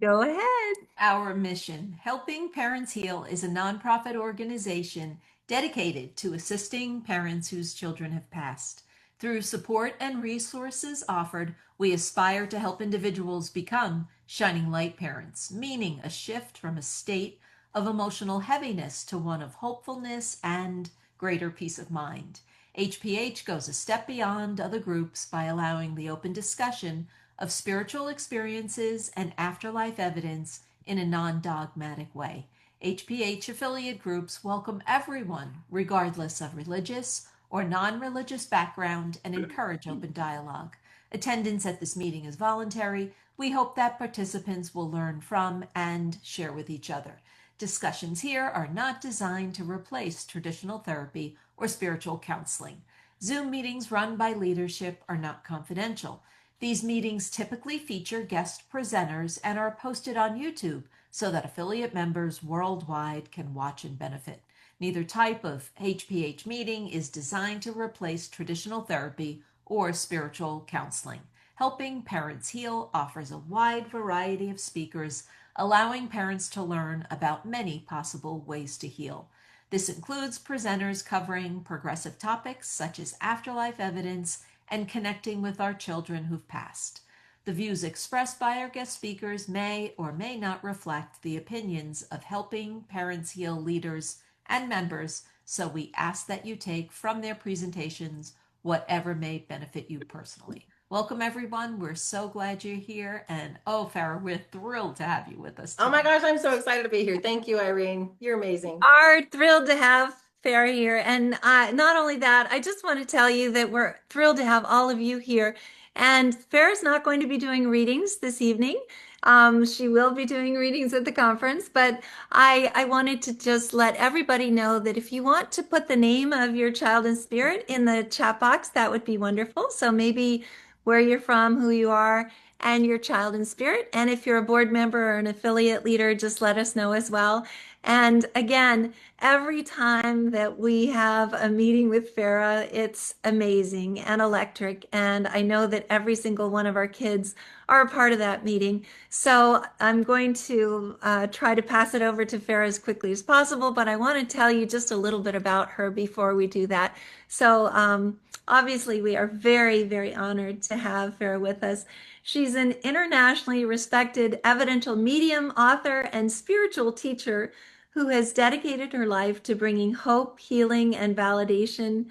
Go ahead. Our mission, Helping Parents Heal, is a nonprofit organization dedicated to assisting parents whose children have passed. Through support and resources offered, we aspire to help individuals become shining light parents, meaning a shift from a state of emotional heaviness to one of hopefulness and greater peace of mind. HPH goes a step beyond other groups by allowing the open discussion of spiritual experiences and afterlife evidence in a non-dogmatic way. HPH affiliate groups welcome everyone, regardless of religious or non-religious background, and encourage open dialogue. Attendance at this meeting is voluntary. We hope that participants will learn from and share with each other. Discussions here are not designed to replace traditional therapy or spiritual counseling. Zoom meetings run by leadership are not confidential. These meetings typically feature guest presenters and are posted on YouTube so that affiliate members worldwide can watch and benefit. Neither type of HPH meeting is designed to replace traditional therapy or spiritual counseling. Helping Parents Heal offers a wide variety of speakers, allowing parents to learn about many possible ways to heal. This includes presenters covering progressive topics such as afterlife evidence and connecting with our children who've passed. The views expressed by our guest speakers may or may not reflect the opinions of Helping Parents Heal leaders and members, so we ask that you take from their presentations whatever may benefit you personally. Welcome, everyone. We're so glad you're here. And oh, Farah, we're thrilled to have you with us today. Oh my gosh, I'm so excited to be here. Thank you, Irene. You're amazing. Are thrilled to have Fara here. And not only that, I just want to tell you that we're thrilled to have all of you here. And Fara's not going to be doing readings this evening. She will be doing readings at the conference, but I wanted to just let everybody know that if you want to put the name of your child and spirit in the chat box, that would be wonderful. So maybe where you're from, who you are, and your child and spirit. And if you're a board member or an affiliate leader, just let us know as well. And again, every time that we have a meeting with Farah, it's amazing and electric. And I know that every single one of our kids are a part of that meeting. So I'm going to try to pass it over to Farah as quickly as possible, but I want to tell you just a little bit about her before we do that. So obviously we are very, very honored to have Farah with us. She's an internationally respected evidential medium, author, and spiritual teacher who has dedicated her life to bringing hope, healing, and validation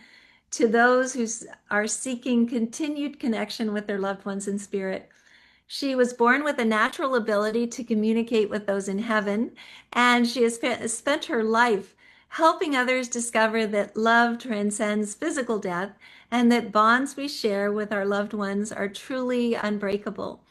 to those who are seeking continued connection with their loved ones in spirit. She was born with a natural ability to communicate with those in heaven, and she has spent her life helping others discover that love transcends physical death and that bonds we share with our loved ones are truly unbreakable.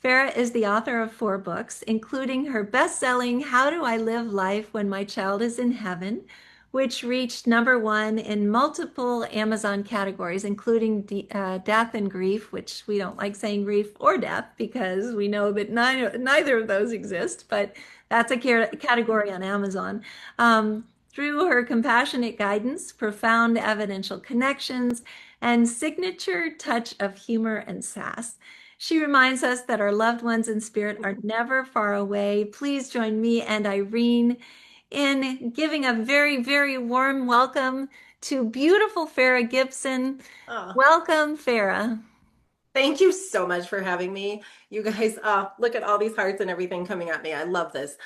Farah is the author of 4 books, including her best-selling How Do I Live Life When My Child Is in Heaven, which reached #1 in multiple Amazon categories, including death and grief, which we don't like saying grief or death because we know that neither of those exist, but that's a category on Amazon. Through her compassionate guidance, profound evidential connections, and signature touch of humor and sass, she reminds us that our loved ones in spirit are never far away. Please join me and Irene in giving a very, very warm welcome to beautiful Fara Gibson. Oh, Welcome, Fara. thank you so much for having me. You guys, look at all these hearts and everything coming at me. I love this.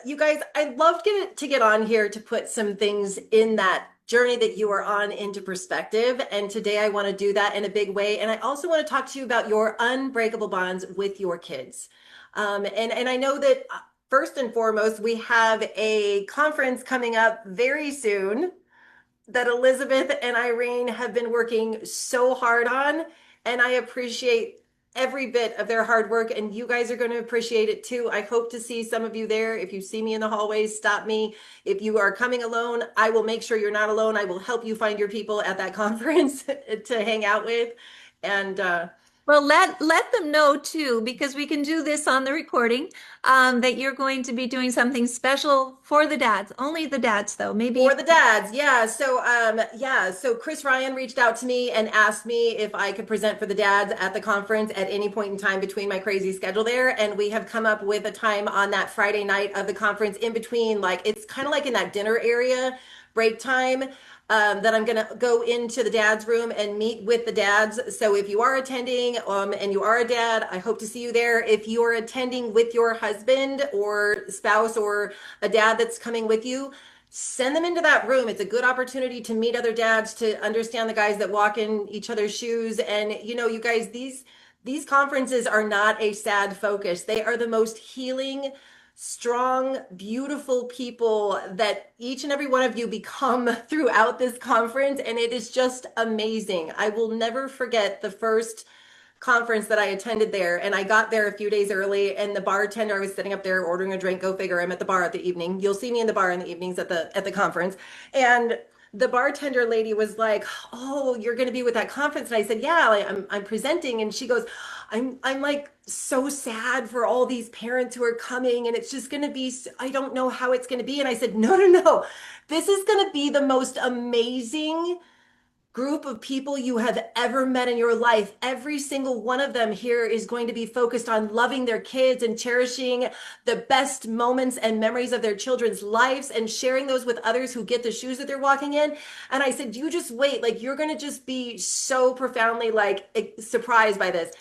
You guys, I'd love to get on here to put some things in that journey that you are on into perspective. And today I want to do that in a big way. And I also want to talk to you about your unbreakable bonds with your kids. And I know that first and foremost, we have a conference coming up very soon that Elizabeth and Irene have been working so hard on. And I appreciate every bit of their hard work, and you guys are going to appreciate it too. I hope to see some of you there. If you see me in the hallways, stop me. If you are coming alone, I will make sure you're not alone. I will help you find your people at that conference to hang out with. And Well, let them know too, because we can do this on the recording, that you're going to be doing something special for the dads. Only the dads, though. For Maybe. the dads, yeah. So Chris Ryan reached out to me and asked me if I could present for the dads at the conference at any point in time between my crazy schedule there. And we have come up with a time on that Friday night of the conference in between, like it's kind of like in that dinner area, break time. That I'm gonna go into the dad's room and meet with the dads. So if you are attending, and you are a dad, I hope to see you there. If you are attending with your husband or spouse or a dad that's coming with you, send them into that room. It's a good opportunity to meet other dads, to understand the guys that walk in each other's shoes. And you guys, these conferences are not a sad focus. They are the most healing, strong, beautiful people that each and every one of you become throughout this conference. And it is just amazing. I will never forget the first conference that I attended there. And I got there a few days early, and the bartender, I was sitting up there ordering a drink. Go figure, I'm at the bar at the evening. You'll see me in the bar in the evenings at the conference. And the bartender lady was like, "Oh, you're going to be with that conference?" And I said, "Yeah, like, I'm presenting." And she goes, I'm like so sad for all these parents who are coming, and it's just going to be, I don't know how it's going to be." And I said, "No, no, no. This is going to be the most amazing group of people you have ever met in your life. Every single one of them here is going to be focused on loving their kids and cherishing the best moments and memories of their children's lives and sharing those with others who get the shoes that they're walking in." And I said, "You just wait. Like, you're going to just be so profoundly like surprised by this."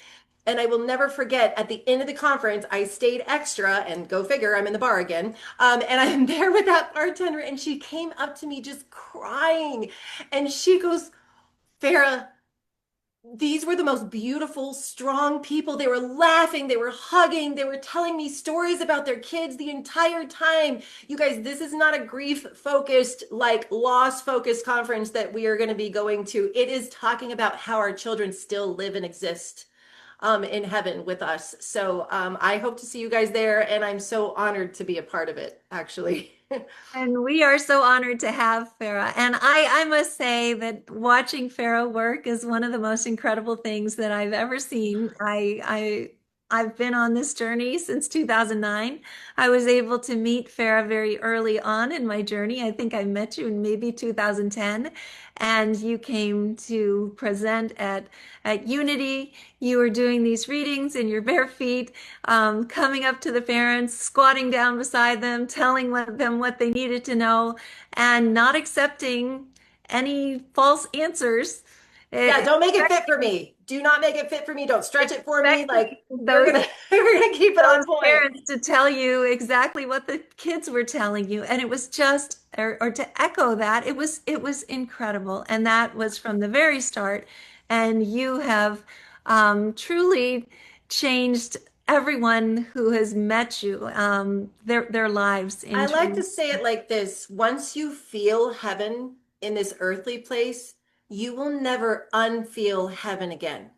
And I will never forget, at the end of the conference, I stayed extra, and go figure, I'm in the bar again. And I'm there with that bartender, and she came up to me just crying. And she goes, "Farah, these were the most beautiful, strong people. They were laughing, they were hugging, they were telling me stories about their kids the entire time." You guys, this is not a grief focused, like loss focused conference that we are going to be going to. It is talking about how our children still live and exist in heaven with us. So I hope to see you guys there, and I'm so honored to be a part of it, actually. And we are so honored to have Farah. And I must say that watching Farah work is one of the most incredible things that I've ever seen. I've been on this journey since 2009. I was able to meet Farah very early on in my journey. I think I met you in maybe 2010, and you came to present at Unity. You were doing these readings in your bare feet, coming up to the parents, squatting down beside them, telling them what they needed to know, and not accepting any false answers. Yeah, don't make it fit for Expecting, me. Do not make it fit for me. Don't stretch it for me. expecting Like, we're gonna we're gonna keep it on those point. parents to tell you exactly what the kids were telling you, and it was just, or to echo that, it was incredible, and that was from the very start. And you have truly changed everyone who has met you, their lives I like into. to say it like this: once you feel heaven in this earthly place, you will never unfeel heaven again.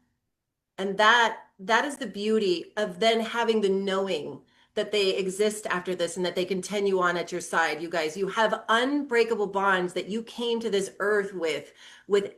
And that is the beauty of then having the knowing that they exist after this and that they continue on at your side. You guys, you have unbreakable bonds that you came to this earth with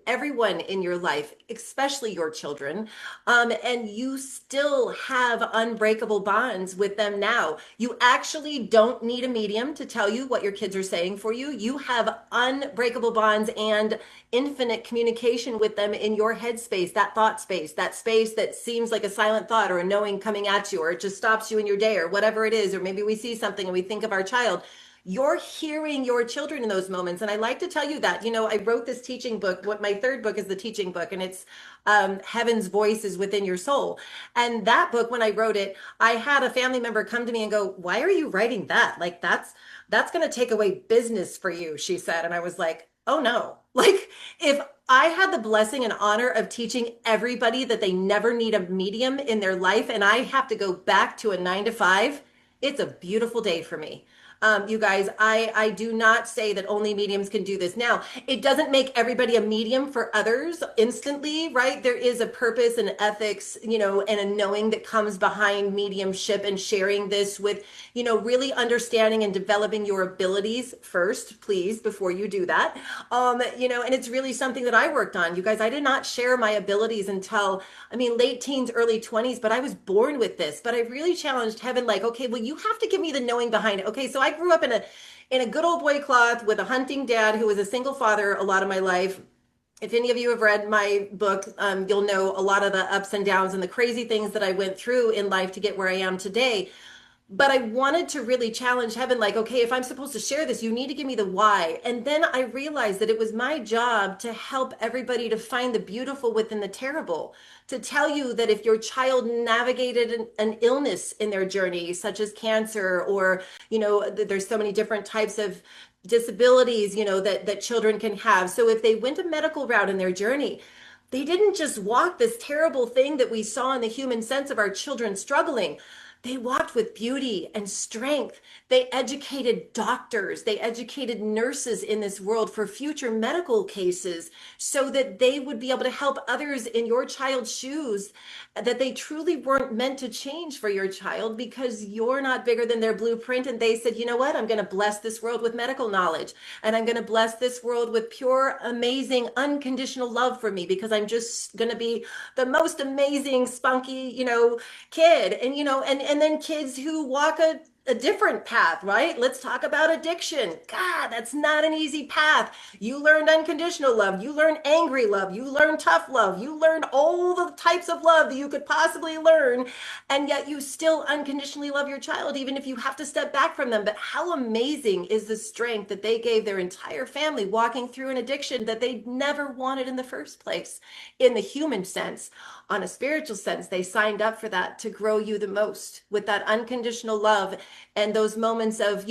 everyone in your life, especially your children. And you still have unbreakable bonds with them now. You actually don't need a medium to tell you what your kids are saying for you. You have unbreakable bonds and infinite communication with them in your headspace, that thought space, that space that seems like a silent thought or a knowing coming at you, or it just stops you in your day, or whatever it is. Or maybe we see something and we think of our child. You're hearing your children in those moments. And I like to tell you that, I wrote this teaching book. What my third book is the teaching book, and it's Heaven's Voice is Within Your Soul. And that book, when I wrote it, I had a family member come to me and go, "Why are you writing that? Like, that's going to take away business for you," she said. And I was like, "Oh no." Like, if I had the blessing and honor of teaching everybody that they never need a medium in their life, and I have to go back to a 9 to 5, it's a beautiful day for me. You guys, I do not say that only mediums can do this. Now, it doesn't make everybody a medium for others instantly, right? There is a purpose and ethics, and a knowing that comes behind mediumship and sharing this with, really understanding and developing your abilities first, please, before you do that. And it's really something that I worked on. You guys, I did not share my abilities until, I mean, late teens, early 20s, but I was born with this. But I really challenged heaven, like, okay, well, you have to give me the knowing behind it. Okay, so I grew up in a good old boy cloth with a hunting dad who was a single father a lot of my life. If any of you have read my book, you'll know a lot of the ups and downs and the crazy things that I went through in life to get where I am today. But I wanted to really challenge heaven, like, okay, if I'm supposed to share this, you need to give me the why. And then I realized that it was my job to help everybody to find the beautiful within the terrible, to tell you that if your child navigated an illness in their journey, such as cancer, or, there's so many different types of disabilities, that children can have. So if they went a medical route in their journey, they didn't just walk this terrible thing that we saw in the human sense of our children struggling. They walked with beauty and strength. They educated doctors, they educated nurses in this world for future medical cases so that they would be able to help others in your child's shoes, that they truly weren't meant to change for your child because you're not bigger than their blueprint. And they said, you know what? I'm going to bless this world with medical knowledge, and I'm going to bless this world with pure, amazing, unconditional love for me because I'm just going to be the most amazing, spunky, kid. And then kids who walk a different path, right? Let's talk about addiction. God, that's not an easy path. You learned unconditional love, you learned angry love, you learned tough love, you learned all the types of love that you could possibly learn, and yet you still unconditionally love your child even if you have to step back from them. But how amazing is the strength that they gave their entire family walking through an addiction that they never wanted in the first place, in the human sense. On a spiritual sense, they signed up for that to grow you the most with that unconditional love and those moments of,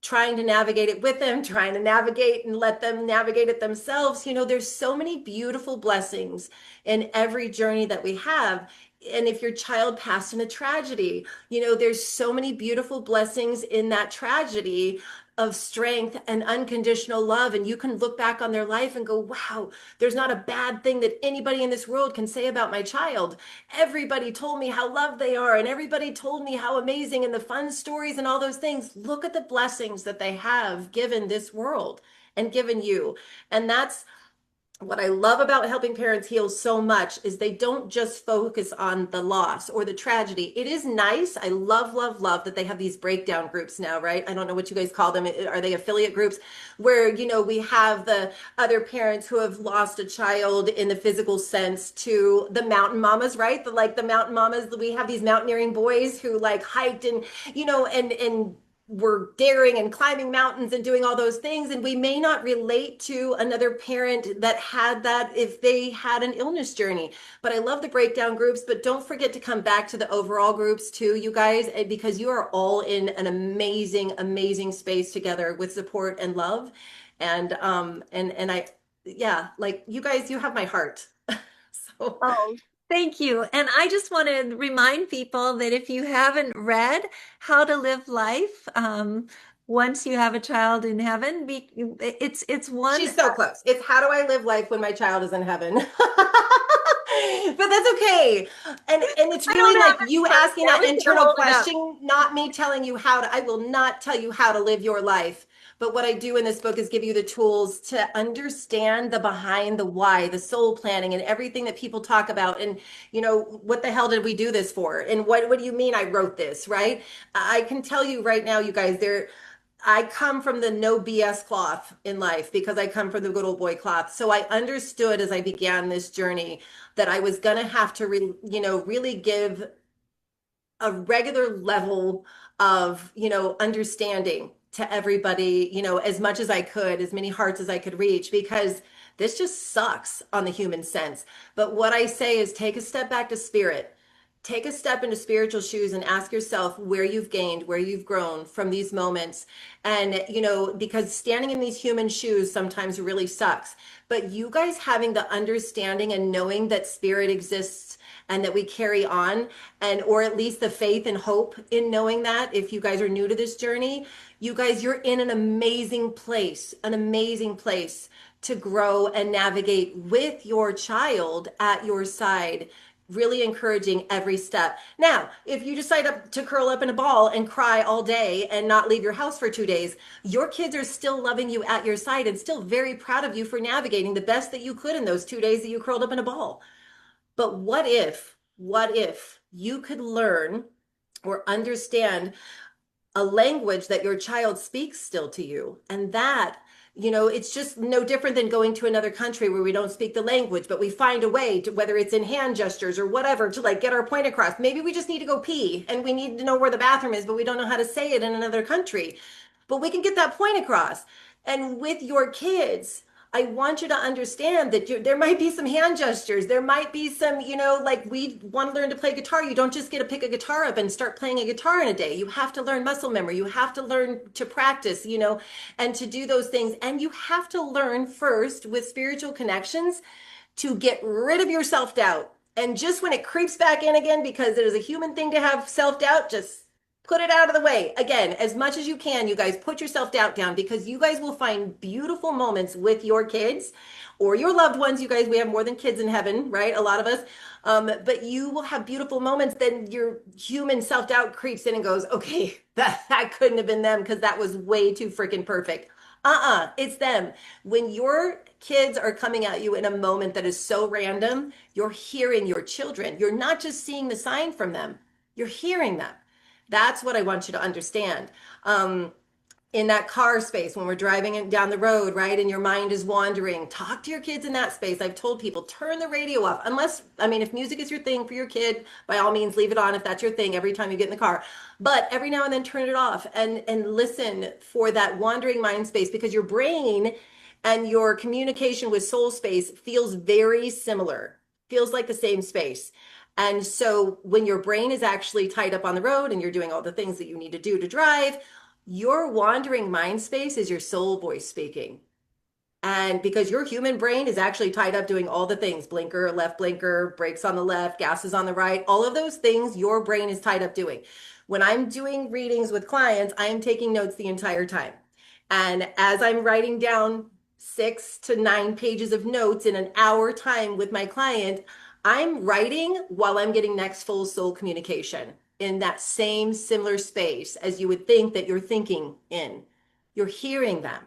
trying to navigate it with them, trying to navigate and let them navigate it themselves. There's so many beautiful blessings in every journey that we have. And if your child passed in a tragedy, there's so many beautiful blessings in that tragedy of strength and unconditional love. And you can look back on their life and go, wow, there's not a bad thing that anybody in this world can say about my child. Everybody told me how loved they are, and everybody told me how amazing, and the fun stories and all those things. Look at the blessings that they have given this world and given you. And that's what I love about helping parents heal so much, is they don't just focus on the loss or the tragedy. It is nice. I love, love, love that they have these breakdown groups now, right? I don't know what you guys call them. Are they affiliate groups where, we have the other parents who have lost a child in the physical sense to the mountain mamas, right? The mountain mamas, we have these mountaineering boys who like hiked and, and were daring and climbing mountains and doing all those things. And we may not relate to another parent that had that if they had an illness journey. But I love the breakdown groups, but don't forget to come back to the overall groups too, you guys, because you are all in an amazing, amazing space together with support and love. And I, yeah, like you guys, you have my heart. So Oh, thank you. And I just want to remind people that if you haven't read How to Live Life, once you have a child in heaven, it's one. she's so close. It's how do I live life when my child is in heaven? But that's okay. And it's I don't really have like any you money. asking I that was going to internal hold it up. question, not me telling you how to. I will not tell you how to live your life. But what I do in this book is give you the tools to understand the behind, the why, the soul planning, and everything that people talk about. And, what the hell did we do this for? And what do you mean I wrote this, right? I can tell you right now, you guys, I come from the no BS cloth in life because I come from the good old boy cloth. So I understood as I began this journey that I was going to have to, really give a regular level of, understanding to everybody, as much as I could, as many hearts as I could reach, because this just sucks on the human sense. But what I say is take a step back to spirit. take a step into spiritual shoes and ask yourself where you've gained, where you've grown from these moments. And, because standing in these human shoes sometimes really sucks. But you guys having the understanding and knowing that spirit exists and that we carry on, and or at least the faith and hope in knowing that, if you guys are new to this journey, you guys, you're in an amazing place to grow and navigate with your child at your side, really encouraging every step. Now, if you decide to curl up in a ball and cry all day and not leave your house for 2 days, your kids are still loving you at your side and still very proud of you for navigating the best that you could in those 2 days that you curled up in a ball. But what if you could learn or understand a language that your child speaks still to you? And that, it's just no different than going to another country where we don't speak the language, but we find a way to, whether it's in hand gestures or whatever, to like get our point across. Maybe we just need to go pee and we need to know where the bathroom is, but we don't know how to say it in another country. But we can get that point across. And with your kids, I want you to understand that there might be some hand gestures. There might be some, like we want to learn to play guitar. You don't just get to pick a guitar up and start playing a guitar in a day. You have to learn muscle memory. You have to learn to practice, and to do those things. And you have to learn first with spiritual connections to get rid of your self doubt. And just when it creeps back in again, because it is a human thing to have self doubt, just put it out of the way. Again, as much as you can, you guys put your self doubt down, because you guys will find beautiful moments with your kids or your loved ones. You guys, we have more than kids in heaven, right? A lot of us. But you will have beautiful moments. Then your human self doubt creeps in and goes, okay, that couldn't have been them because that was way too freaking perfect. It's them. When your kids are coming at you in a moment that is so random, you're hearing your children. You're not just seeing the sign from them, you're hearing them. That's what I want you to understand. In that car space, when we're driving down the road, right, and your mind is wandering, talk to your kids in that space. I've told people, turn the radio off. Unless, I mean, if music is your thing for your kid, by all means, leave it on if that's your thing every time you get in the car. But every now and then, turn it off and listen for that wandering mind space, because your brain and your communication with soul space feels very similar, feels like the same space. And so when your brain is actually tied up on the road and you're doing all the things that you need to do to drive, your wandering mind space is your soul voice speaking. And because your human brain is actually tied up doing all the things, blinker, left blinker, brakes on the left, gas is on the right, all of those things your brain is tied up doing. When I'm doing readings with clients, I am taking notes the entire time. And as I'm writing down 6 to 9 pages of notes in an hour time with my client, I'm writing while I'm getting next full soul communication in that same similar space as you would think that you're thinking in. You're hearing them.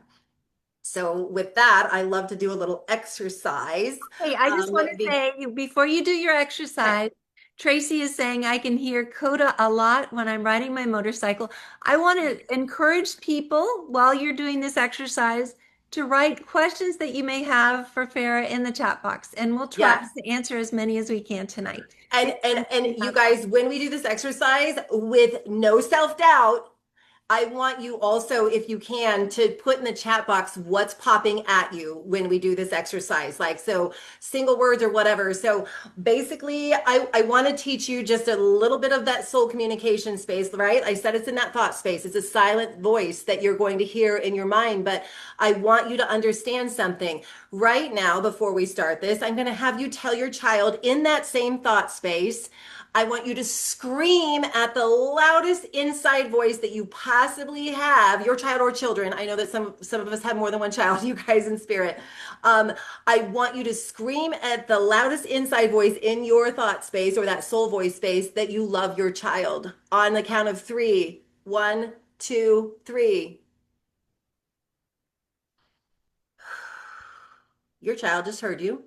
So with that, I love to do a little exercise. Hey, I just want to Be, say before you do your okay. exercise, Tracy is saying I can hear Coda a lot when I'm riding my motorcycle. I want to encourage people while you're doing this exercise to write questions that you may have for Farah in the chat box, and we'll try Yes. to answer as many as we can tonight. And and and you guys, when we do this exercise with no self-doubt, I want you also, if you can, to put in the chat box what's popping at you when we do this exercise. Like, so single words or whatever. So basically, I want to teach you just a little bit of that soul communication space, right? I said it's in that thought space. It's a silent voice that you're going to hear in your mind. But I want you to understand something. Right now, before we start this, I'm going to have you tell your child in that same thought space, I want you to scream at the loudest inside voice that you possibly have, your child or children. I know that some of us have more than one child, you guys in spirit. I want you to scream at the loudest inside voice in your thought space or that soul voice space that you love your child on the count of three. 1, 2, 3. Your child just heard you.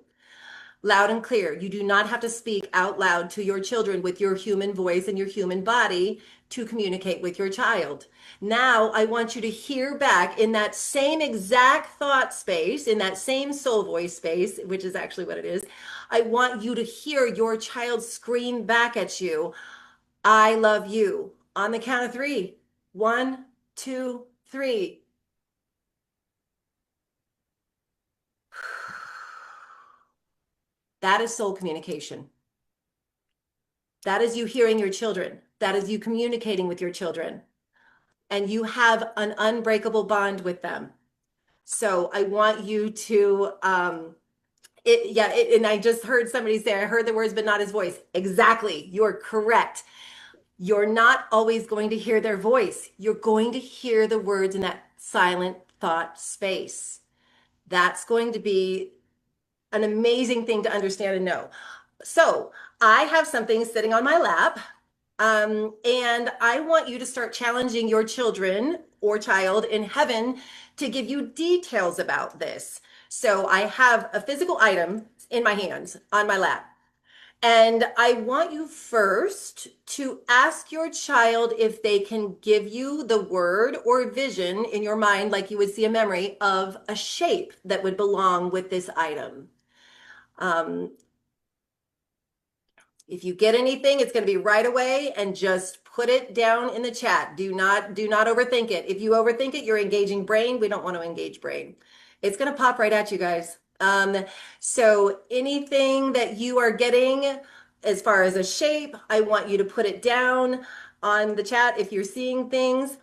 Loud and clear. You do not have to speak out loud to your children with your human voice and your human body to communicate with your child. Now, I want you to hear back in that same exact thought space, in that same soul voice space, which is actually what it is. I want you to hear your child scream back at you, I love you, on the count of three. 1, 2, 3. That is soul communication. That is you hearing your children. That is you communicating with your children. And you have an unbreakable bond with them. So I want you to, and I just heard somebody say, I heard the words, but not his voice. Exactly. You're correct. You're not always going to hear their voice. You're going to hear the words in that silent thought space. That's going to be an amazing thing to understand and know. So I have something sitting on my lap, and I want you to start challenging your children or child in heaven to give you details about this. So I have a physical item in my hands on my lap. And I want you first to ask your child if they can give you the word or vision in your mind, like you would see a memory of a shape that would belong with this item. Um, if you get anything, it's going to be right away and just put it down in the chat. Do not overthink it. If you overthink it, you're engaging brain. We don't want to engage brain. It's going to pop right at you guys. So anything that you are getting as far as a shape, I want you to put it down on the chat if you're seeing things.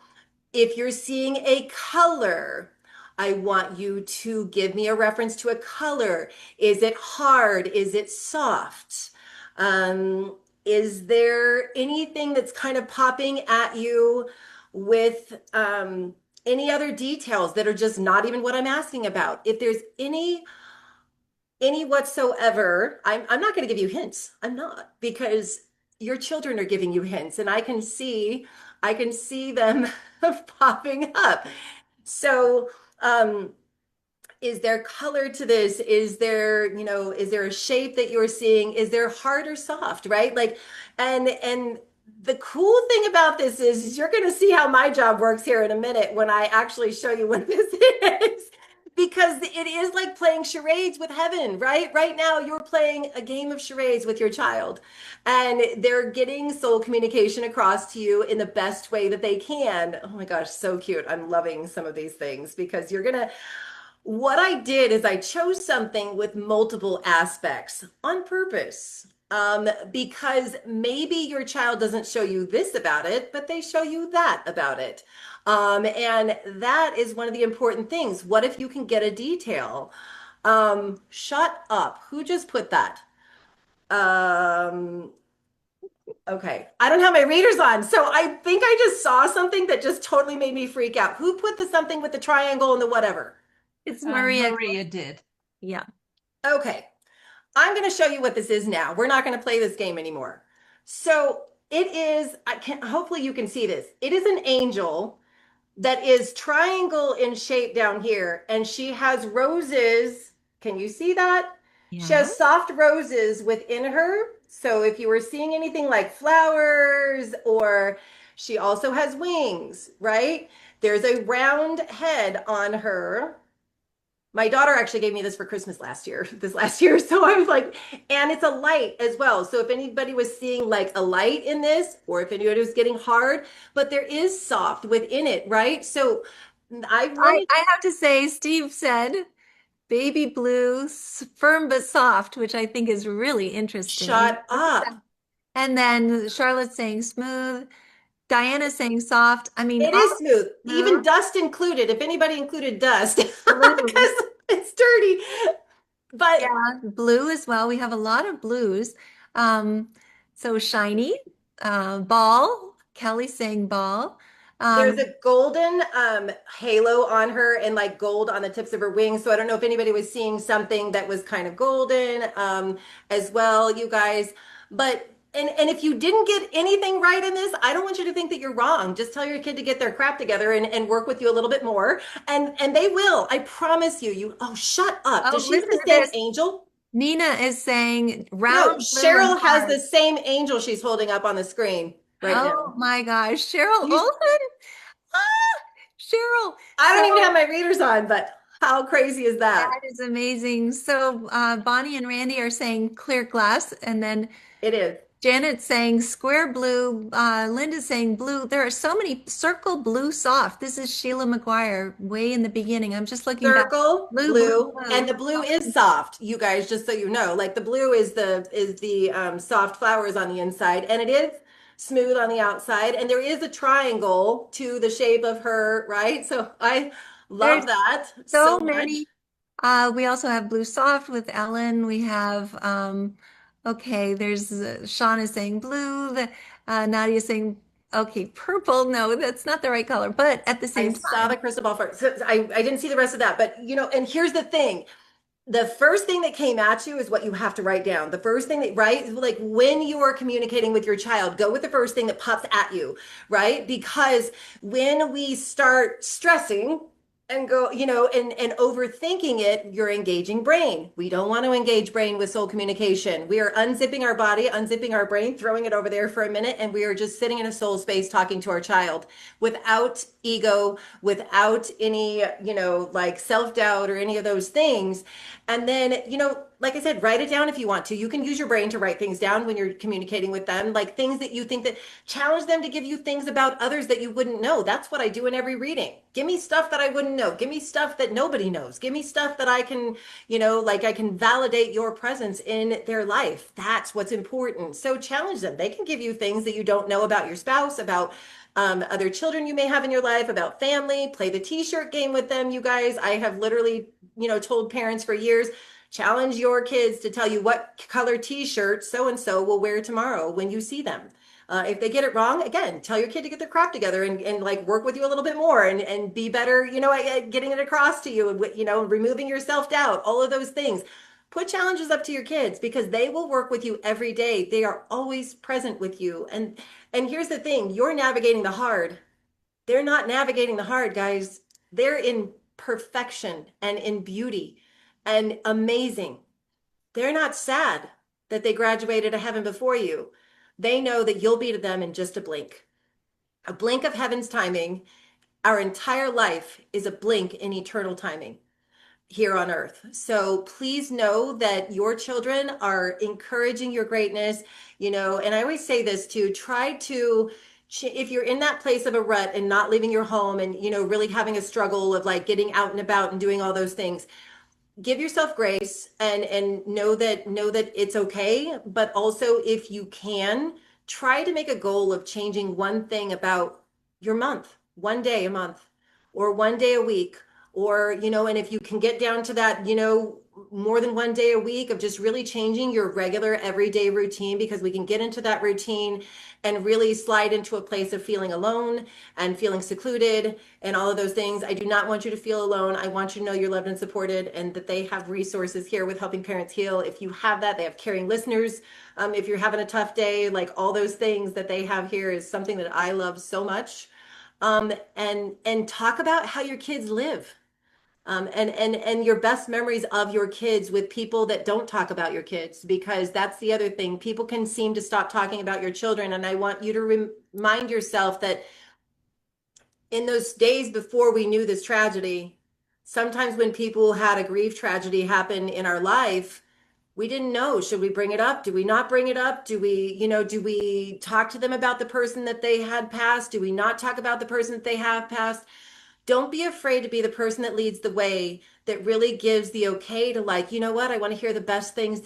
If you're seeing a color, I want you to give me a reference to a color. Is it hard? Is it soft? Um, is there anything that's kind of popping at you with any other details that are just not even what I'm asking about? If there's any whatsoever, I'm not going to give you hints. I'm not, because your children are giving you hints, and I can see them popping up. So, is there color to this? Is there a shape that you're seeing? Is there hard or soft, right? Like, and the cool thing about this is you're going to see how my job works here in a minute when I actually show you what this is. Because it is like playing charades with heaven, right? Right now, you're playing a game of charades with your child, and they're getting soul communication across to you in the best way that they can. Oh my gosh, so cute. I'm loving some of these things because what I did is I chose something with multiple aspects on purpose. Because maybe your child doesn't show you this about it, but they show you that about it. And that is one of the important things. What if you can get a detail? Shut up. Who just put that? Um, okay. I don't have my readers on. So I think I just saw something that just totally made me freak out. Who put the something with the triangle and the whatever? It's Maria. Maria did. Yeah. Okay. I'm going to show you what this is now. We're not going to play this game anymore. So it is, hopefully you can see this. It is an angel that is triangle in shape down here, and she has roses. Can you see that? She Yeah. has soft roses within her. So if you were seeing anything like flowers, or she also has wings, right? There's a round head on her. My daughter actually gave me this for Christmas this last year. So I was like, and it's a light as well. So if anybody was seeing like a light in this, or if anybody was getting hard, but there is soft within it, right? So I I, really I have to say, Steve said baby blue, firm but soft, which I think is really interesting. shut up. And then Charlotte's saying smooth, Diana's saying soft. I mean, It all is of smooth, even smooth, dust included, if anybody included dust, blue. because it's dirty. But Yeah, blue as well. We have a lot of blues. Um, so shiny, ball. Kelly's saying ball. there's Um, a golden halo on her and like gold on the tips of her wings. So I don't know if anybody was seeing something that was kind of golden as well, you guys. But and if you didn't get anything right in this, I don't want you to think that you're wrong. Just tell your kid to get their crap together and work with you a little bit more. And they will. I promise you. Oh, shut up. Does oh, she have listen the to same this. angel? Nina is saying No, round, blue, and Cheryl has hard. the same angel she's holding up on the screen right Oh now. my gosh, Cheryl You Olsen. Ah, Cheryl. I So don't even have my readers on, but how crazy is that that? is amazing. So Bonnie and Randy are saying clear glass, and then It is. Janet's saying square blue. Linda's saying blue. There are so many circle blue soft. This is Sheila McGuire way in the beginning. I'm just looking back. Circle, Blue, blue, blue, and blue. the blue is soft, you guys, just so you know. Like the blue is the soft flowers on the inside, and it is smooth on the outside. And there is a triangle to the shape of her, right? So I There's love that so so much. many. We also have blue soft with Ellen. We have okay, there's Sean is saying blue, Nadia saying okay, purple. No, that's not the right color, but at the I same saw time, the crystal ball first. So I didn't see the rest of that, but and here's the thing. The first thing that came at you is what you have to write down. The first thing that, right? Like when you are communicating with your child, go with the first thing that pops at you, right? Because when we start stressing and go, and overthinking it, you're engaging brain. We don't want to engage brain with soul communication. We are unzipping our body, unzipping our brain, throwing it over there for a minute, and we are just sitting in a soul space talking to our child without ego, without any, like self-doubt or any of those things. And then, like I said, write it down if you want to. You can use your brain to write things down when you're communicating with them, like things that you think that challenge them to give you things about others that you wouldn't know. That's what I do in every reading. Give me stuff that I wouldn't know. Give me stuff that nobody knows. Give me stuff that I can, like I can validate your presence in their life. That's what's important. So challenge them. They can give you things that you don't know about your spouse, about other children you may have in your life, about family. Play the t-shirt game with them, you guys. I have literally, told parents for years, challenge your kids to tell you what color t-shirt so and so will wear tomorrow when you see them. If they get it wrong, again, tell your kid to get their crap together and like work with you a little bit more and be better, at getting it across to you and, removing your self-doubt, all of those things. Put challenges up to your kids because they will work with you every day. They are always present with you. And here's the thing, you're navigating the hard. They're not navigating the hard, guys. They're in perfection and in beauty and amazing. They're not sad that they graduated to heaven before you. They know that you'll be to them in just a blink of heaven's timing. Our entire life is a blink in eternal timing here on earth. So please know that your children are encouraging your greatness, and I always say this too, try to if you're in that place of a rut and not leaving your home and really having a struggle of like getting out and about and doing all those things, give yourself grace and know that it's okay, but also if you can try to make a goal of changing one thing about your month, one day a month or one day a week, or and if you can get down to that, more than one day a week of just really changing your regular everyday routine, because we can get into that routine and really slide into a place of feeling alone and feeling secluded and all of those things. I do not want you to feel alone. I want you to know you're loved and supported and that they have resources here with Helping Parents Heal. If you have that, they have caring listeners. If you're having a tough day, like all those things that they have here is something that I love so much. And talk about how your kids live. And your best memories of your kids with people that don't talk about your kids, because that's the other thing. People can seem to stop talking about your children. And I want you to remind yourself that in those days before we knew this tragedy, sometimes when people had a grief tragedy happen in our life, we didn't know, should we bring it up? Do we not bring it up? Do we talk to them about the person that they had passed? Do we not talk about the person that they have passed? Don't be afraid to be the person that leads the way, that really gives the okay to, like, you know what, I want to hear the best things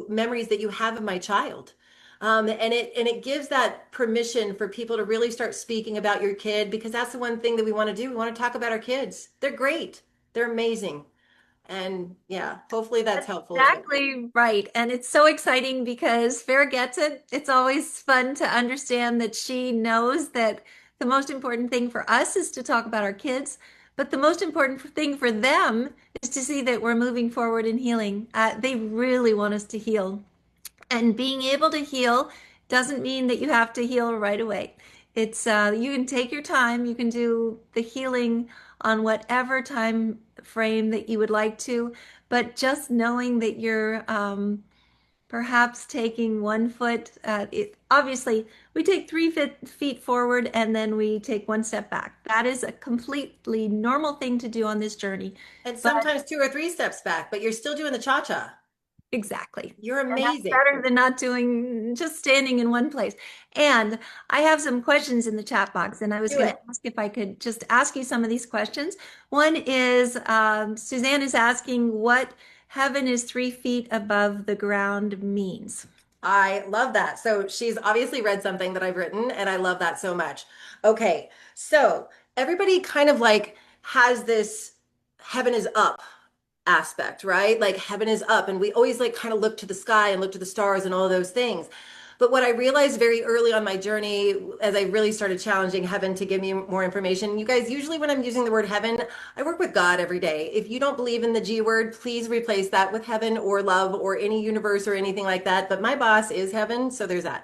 memories that you have of my child. And it gives that permission for people to really start speaking about your kid, because that's the one thing that we want to do. We want to talk about our kids. They're great. They're amazing. And yeah, hopefully that's that's helpful as well. exactly right. And it's so exciting because Farah gets it. It's always fun to understand that she knows that the most important thing for us is to talk about our kids, but the most important thing for them is to see that we're moving forward in healing. They really want us to heal. And being able to heal doesn't mean that you have to heal right away. It's you can take your time, you can do the healing on whatever time frame that you would like to, but just knowing that you're perhaps taking 1 foot, obviously we take 3 feet forward and then we take 1 step back. That is a completely normal thing to do on this journey. And But sometimes 2 or 3 steps back, but you're still doing the cha-cha. Exactly. You're And that's amazing. better than not doing, just standing in one place. And I have some questions in the chat box, and I was Do going to it. ask if I could just ask you some of these questions. One is Suzanne is asking what heaven is 3 feet above the ground means. I love that. So she's obviously read something that I've written, and I love that so much. Okay, so everybody kind of like has this heaven is up aspect, right? Like heaven is up, and we always like kind of look to the sky and look to the stars and all those things. But what I realized very early on my journey, as I really started challenging heaven to give me more information, you guys, usually when I'm using the word heaven, I work with God every day. If you don't believe in the G word, please replace that with heaven or love or any universe or anything like that. But my boss is heaven, so there's that.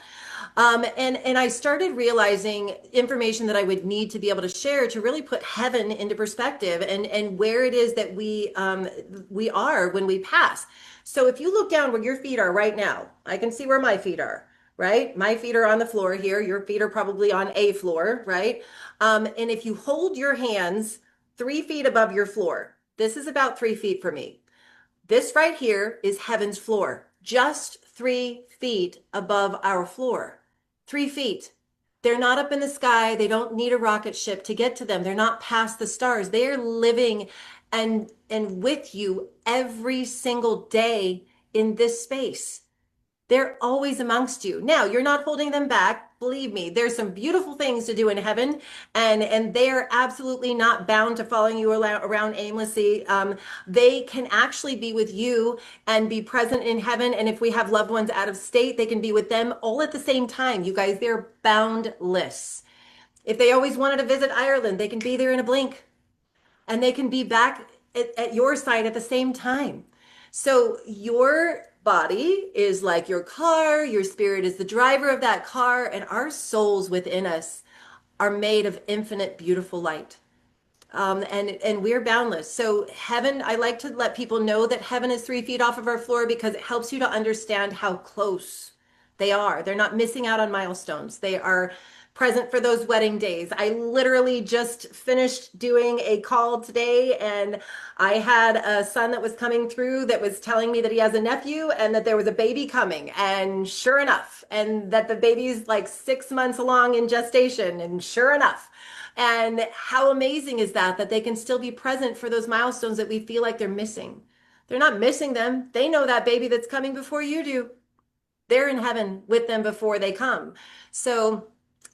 And I started realizing information that I would need to be able to share to really put heaven into perspective and where it is that we are when we pass. So if you look down where your feet are right now, I can see where my feet are, right? My feet are on the floor here. Your feet are probably on a floor, right? And if you hold your hands 3 feet above your floor, this is about 3 feet for me. This right here is heaven's floor, just 3 feet above our floor. 3 feet. They're not up in the sky. They don't need a rocket ship to get to them. They're not past the stars. They are living and with you every single day in this space. They're always amongst you. Now, you're not holding them back. Believe me, there's some beautiful things to do in heaven, and they are absolutely not bound to following you around aimlessly. They can actually be with you and be present in heaven. And if we have loved ones out of state, they can be with them all at the same time. You guys, they're boundless. If they always wanted to visit Ireland, they can be there in a blink and they can be back at your side at the same time. So your body is like your car, your spirit is the driver of that car, and our souls within us are made of infinite, beautiful light. And we're boundless. So heaven, I like to let people know that heaven is 3 feet off of our floor because it helps you to understand how close they are. They're not missing out on milestones. They are present for those wedding days. I literally just finished doing a call today and I had a son that was coming through that was telling me that he has a nephew and that there was a baby coming. And sure enough, and that the baby's like 6 months along in gestation. And sure enough, and how amazing is that, that they can still be present for those milestones that we feel like they're missing. They're not missing them. They know that baby that's coming before you do. They're in heaven with them before they come. So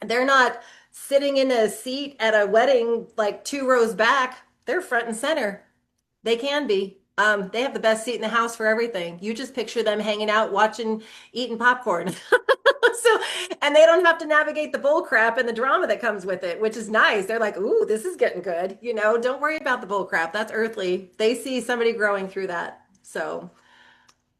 they're not sitting in a seat at a wedding like 2 rows back. They're front and center. They can be. They have the best seat in the house for everything. You just picture them hanging out, watching, eating popcorn. So, and they don't have to navigate the bull crap and the drama that comes with it, which is nice. They're like, ooh, this is getting good. You know, don't worry about the bull crap. That's earthly. They see somebody growing through that. So,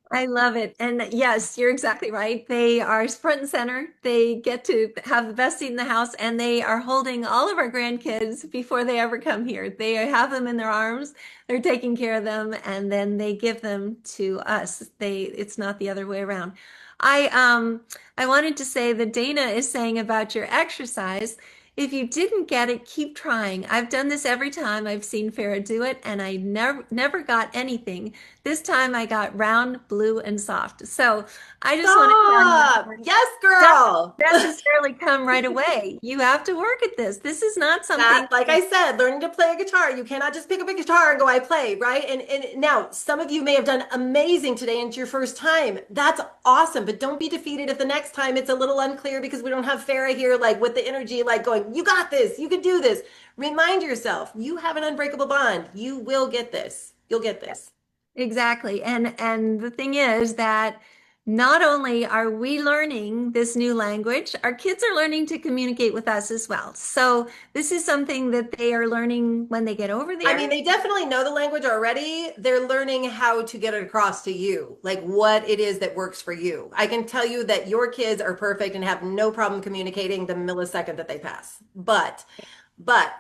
I love it. And yes, you're exactly right. They are front and center. They get to have the best seat in the house, and they are holding all of our grandkids before they ever come here. They have them in their arms, they're taking care of them, and then they give them to us. It's not the other way around. I wanted to say that Dana is saying about your exercise. If you didn't get it, keep trying. I've done this every time I've seen Farah do it, and I never got anything. This time I got round, blue, and soft. So I just want to tell you stop. that Yes, doesn't girl. necessarily come right away. You have to work at this. This is not something. That, like I said, learning to play a guitar, you cannot just pick up a guitar and go, I play, right? And now some of you may have done amazing today and it's your first time. That's awesome, but don't be defeated if the next time it's a little unclear because we don't have Farah here, like with the energy, like going, you got this, you can do this. Remind yourself, you have an unbreakable bond. You will get this. You'll get this. Exactly. And the thing is that not only are we learning this new language, our kids are learning to communicate with us as well. So this is something that they are learning when they get over I there. mean, they definitely know the language already. They're learning how to get it across to you, like what it is that works for you. I can tell you that your kids are perfect and have no problem communicating the millisecond that they pass.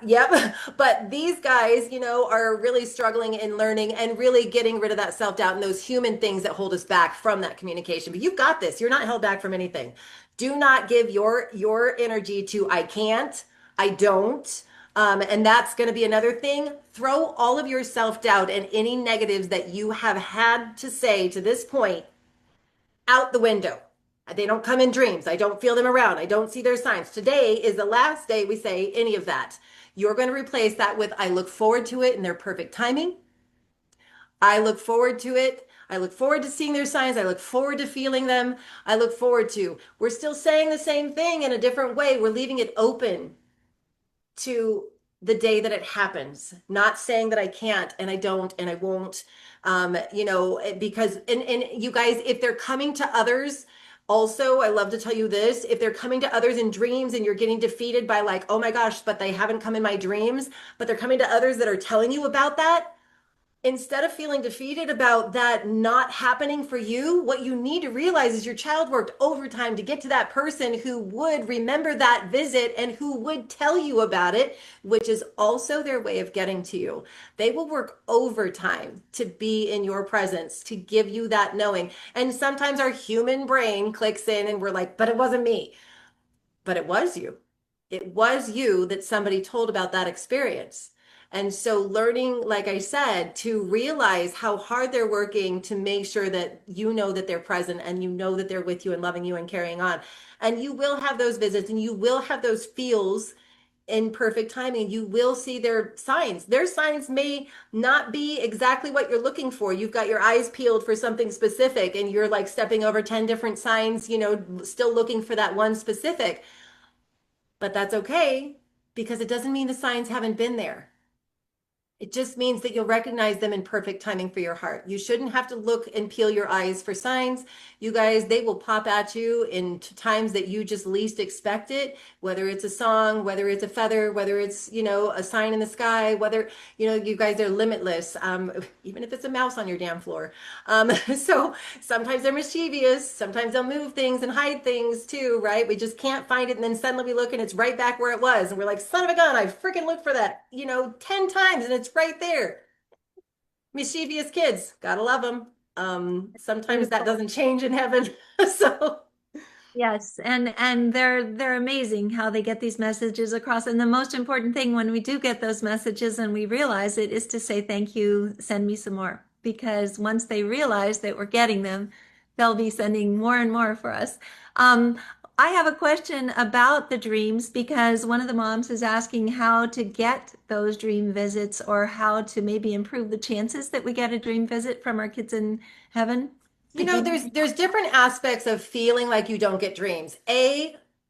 Yep. But these guys, you know, are really struggling in learning and really getting rid of that self-doubt and those human things that hold us back from that communication. But you've got this. You're not held back from anything. Do not give your energy to I can't, I don't. And that's going to be another thing. Throw all of your self doubt and any negatives that you have had to say to this point out the window. They don't come in dreams. I don't feel them around. I don't see their signs. Today is the last day we say any of that. You're going to replace that with I look forward to it in their perfect timing. I look forward to it. I look forward to seeing their signs. I look forward to feeling them. I look forward to. We're still saying the same thing in a different way. We're leaving it open to the day that it happens, not saying that I can't and I don't and I won't. Because and you guys, if they're coming to others, also, I love to tell you this, if they're coming to others in dreams and you're getting defeated by like, oh my gosh, but they haven't come in my dreams, but they're coming to others that are telling you about that, instead of feeling defeated about that not happening for you, what you need to realize is your child worked overtime to get to that person who would remember that visit and who would tell you about it, which is also their way of getting to you. They will work overtime to be in your presence, to give you that knowing. And sometimes our human brain clicks in and we're like, but it wasn't me. But it was you. It was you that somebody told about that experience. And so learning, like I said, to realize how hard they're working to make sure that you know that they're present and you know that they're with you and loving you and carrying on. And you will have those visits and you will have those feels in perfect timing. You will see their signs. Their signs may not be exactly what you're looking for. You've got your eyes peeled for something specific and you're like stepping over 10 different signs, still looking for that one specific. But that's okay because it doesn't mean the signs haven't been there. It just means that you'll recognize them in perfect timing for your heart. You shouldn't have to look and peel your eyes for signs. You guys, they will pop at you in times that you just least expect it, whether it's a song, whether it's a feather, whether it's, a sign in the sky, whether, you guys are limitless, even if it's a mouse on your damn floor. So sometimes they're mischievous. Sometimes they'll move things and hide things too, right? We just can't find it. And then suddenly we look and it's right back where it was. And we're like, son of a gun, I freaking looked for that, 10 times and it's right there. Mischievous kids, gotta love them. Sometimes that Beautiful. doesn't change in heaven. So Yes, and they're amazing how they get these messages across. And the most important thing when we do get those messages and we realize it is to say thank you, send me some more. Because once they realize that we're getting them, they'll be sending more and more for us. Um, I have a question about the dreams because one of the moms is asking how to get those dream visits or how to maybe improve the chances that we get a dream visit from our kids in heaven. Could you? there's different aspects of feeling like you don't get dreams.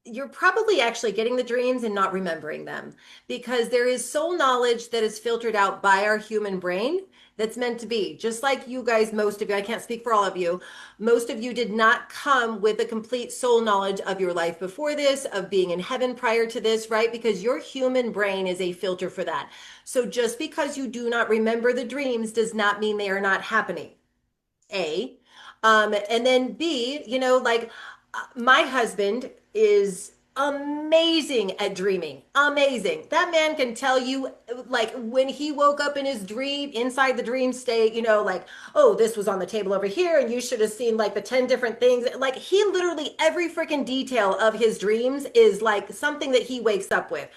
You're probably actually getting the dreams and not remembering them because there is soul knowledge that is filtered out by our human brain that's meant to be. Just like you guys, most of you, I can't speak for all of you, most of you did not come with a complete soul knowledge of your life before this, of being in heaven prior to this, right? Because your human brain is a filter for that. So just because you do not remember the dreams does not mean they are not happening. A. And then B, my husband is amazing at dreaming. Amazing. That man can tell you, like, when he woke up in his dream, inside the dream state, like, oh, this was on the table over here, and you should have seen like the 10 different things. Like, he literally, every freaking detail of his dreams is like something that he wakes up with.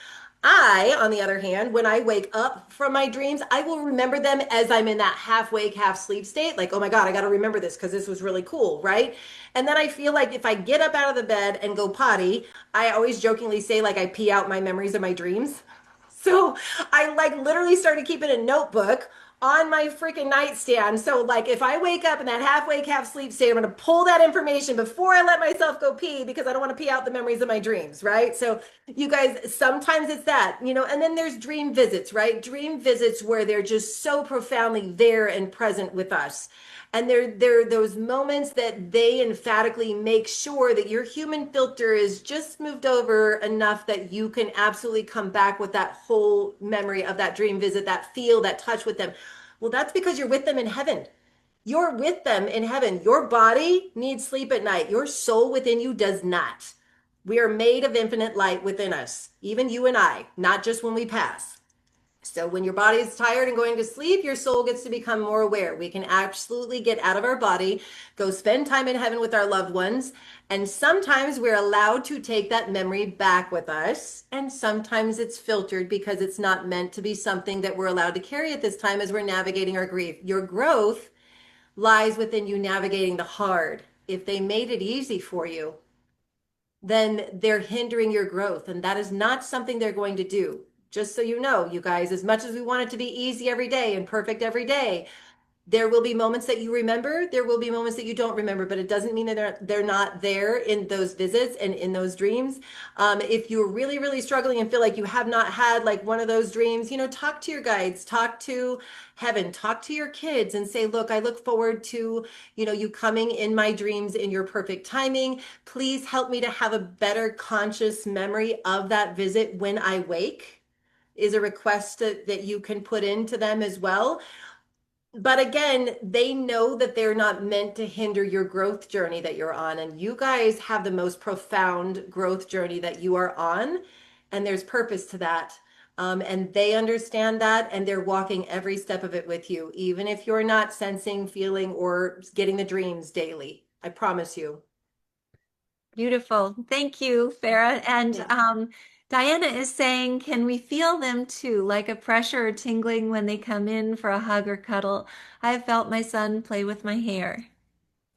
I, on the other hand, when I wake up from my dreams, I will remember them as I'm in that half wake, half sleep state. Like, oh my God, I got to remember this because this was really cool, right? And then I feel like if I get up out of the bed and go potty, I always jokingly say, like, I pee out my memories of my dreams. So I like literally started keeping a notebook on my freaking nightstand. So like if I wake up in that half wake, half sleep state, I'm going to pull that information before I let myself go pee because I don't want to pee out the memories of my dreams, right? So you guys, sometimes it's that, and then there's dream visits, right? Dream visits where they're just so profoundly there and present with us. And they're those moments that they emphatically make sure that your human filter is just moved over enough that you can absolutely come back with that whole memory of that dream visit, that feel, that touch with them. Well, that's because you're with them in heaven. You're with them in heaven. Your body needs sleep at night. Your soul within you does not. We are made of infinite light within us, even you and I, not just when we pass. So when your body is tired and going to sleep, your soul gets to become more aware. We can absolutely get out of our body, go spend time in heaven with our loved ones. And sometimes we're allowed to take that memory back with us. And sometimes it's filtered because it's not meant to be something that we're allowed to carry at this time as we're navigating our grief. Your growth lies within you navigating the hard. if they made it easy for you, then they're hindering your growth. And that is not something they're going to do. Just so you know, you guys, as much as we want it to be easy every day and perfect every day, there will be moments that you remember, there will be moments that you don't remember, but it doesn't mean that they're not there in those visits and in those dreams. If you're really struggling and feel like you have not had like one of those dreams, talk to your guides, talk to heaven, talk to your kids and say, look, I look forward to, you coming in my dreams in your perfect timing. Please help me to have a better conscious memory of that visit when I wake, is a request that you can put into them as well. But again, they know that they're not meant to hinder your growth journey that you're on. And you guys have the most profound growth journey that you are on. And there's purpose to that. And they understand that and they're walking every step of it with you, even if you're not sensing, feeling, or getting the dreams daily. I promise you. Beautiful. Thank you, Farah. And Yeah. Diana is saying, can we feel them too, like a pressure or tingling when they come in for a hug or cuddle? I have felt my son play with my hair.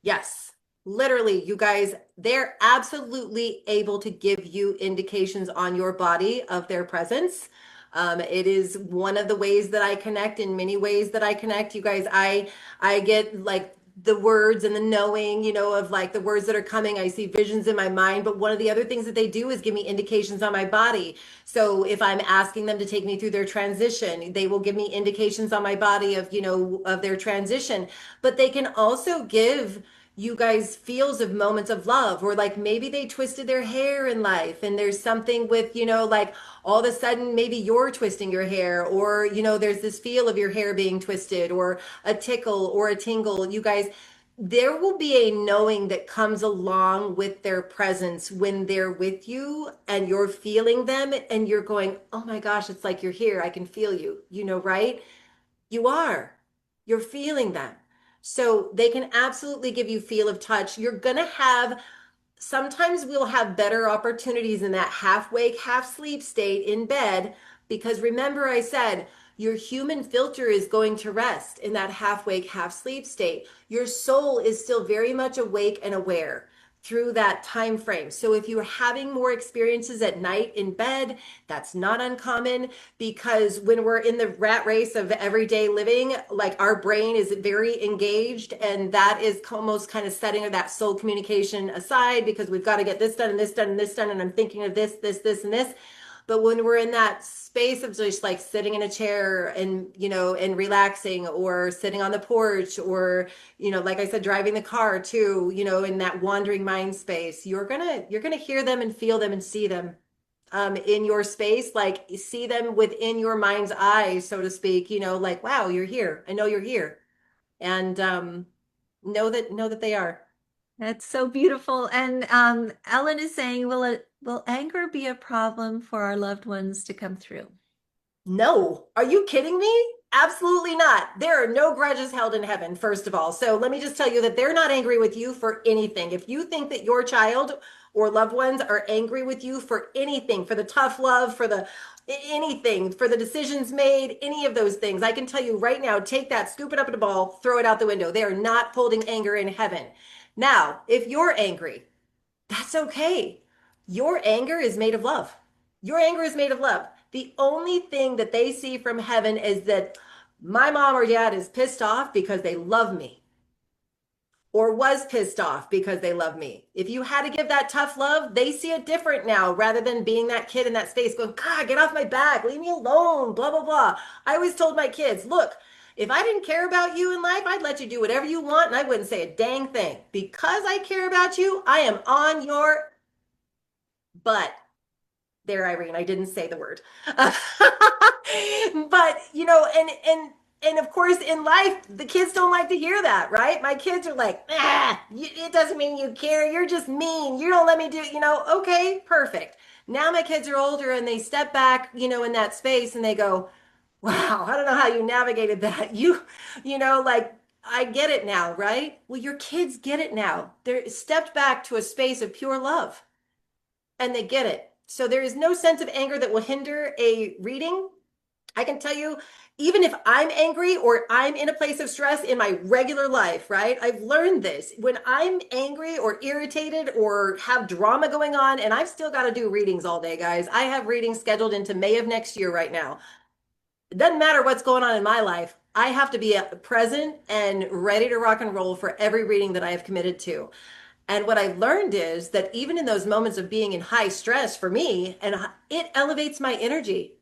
Yes, literally, you guys, they're absolutely able to give you indications on your body of their presence. It is one of the ways that I connect, in many ways that I connect. You guys, I get like the words and the knowing, of like the words that are coming. I see visions in my mind, but one of the other things that they do is give me indications on my body. So if I'm asking them to take me through their transition, they will give me indications on my body of, of their transition. But they can also give you guys feels of moments of love, or like maybe they twisted their hair in life and there's something with, like all of a sudden maybe you're twisting your hair, or there's this feel of your hair being twisted, or a tickle or a tingle. You guys, there will be a knowing that comes along with their presence when they're with you and you're feeling them and you're going, oh my gosh, it's like you're here, I can feel you, right? You are. You're feeling them. So they can absolutely give you feel of touch. You're going to have, sometimes we'll have better opportunities in that half wake, half sleep state in bed, because remember I said your human filter is going to rest in that half wake, half sleep state. Your soul is still very much awake and aware through that time frame. So if you're having more experiences at night in bed, that's not uncommon, because when we're in the rat race of everyday living, like our brain is very engaged, and that is almost kind of setting that soul communication aside, because we've got to get this done and this done and this done, and I'm thinking of this and this. But when we're in that space of just like sitting in a chair and, and relaxing, or sitting on the porch, or, like I said, driving the car too, in that wandering mind space, you're gonna hear them and feel them and see them in your space, like see them within your mind's eye, so to speak, like, wow, you're here. I know you're here. And know that they are. That's so beautiful. And Ellen is saying, will anger be a problem for our loved ones to come through? No, are you kidding me? Absolutely not. There are no grudges held in heaven, first of all. So let me just tell you that they're not angry with you for anything. If you think that your child or loved ones are angry with you for anything, for the tough love, for the anything, for the decisions made, any of those things, I can tell you right now, take that, scoop it up in a ball, throw it out the window. They are not holding anger in heaven. Now, if you're angry, that's okay. Your anger is made of love. Your anger is made of love. The only thing that they see from heaven is that my mom or dad is pissed off because they love me, or was pissed off because they love me. If you had to give that tough love, they see it different now, rather than being that kid in that space going, God, get off my back, leave me alone, blah, blah, blah. I always told my kids, look, if I didn't care about you in life, I'd let you do whatever you want and I wouldn't say a dang thing. Because I care about you, I am on your butt. There, Irene, I didn't say the word. But and of course in life the kids don't like to hear that, right? My kids are like, it doesn't mean you care, you're just mean, you don't let me do, okay, perfect. Now my kids are older and they step back, in that space and they go, wow, I don't know how you navigated that. Like, I get it now, right? Well, your kids get it now. They're stepped back to a space of pure love and they get it. So there is no sense of anger that will hinder a reading. I can tell you, even if I'm angry or I'm in a place of stress in my regular life, right? I've learned this. When I'm angry or irritated or have drama going on, and I've still got to do readings all day, guys. I have readings scheduled into May of next year right now. It doesn't matter what's going on in my life. I have to be present and ready to rock and roll for every reading that I have committed to. And what I've learned is that even in those moments of being in high stress for me, and it elevates my energy,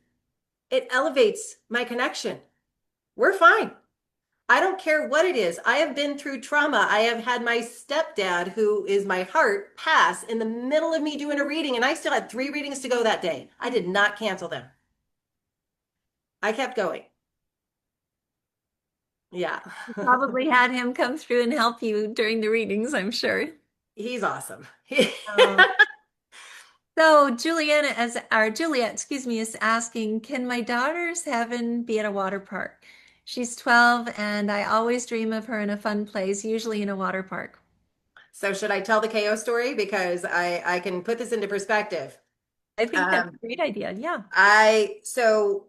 it elevates my connection. We're fine. I don't care what it is. I have been through trauma. I have had my stepdad, who is my heart, pass in the middle of me doing a reading, and I still had 3 readings to go that day. I did not cancel them. I kept going. Yeah. Probably had him come through and help you during the readings, I'm sure. He's awesome. Oh. So Juliana, or Juliet, excuse me, is asking, can my daughter's heaven be at a water park? She's 12 and I always dream of her in a fun place, usually in a water park. So should I tell the KO story? Because I can put this into perspective. I think that's Um, a great idea. Yeah. so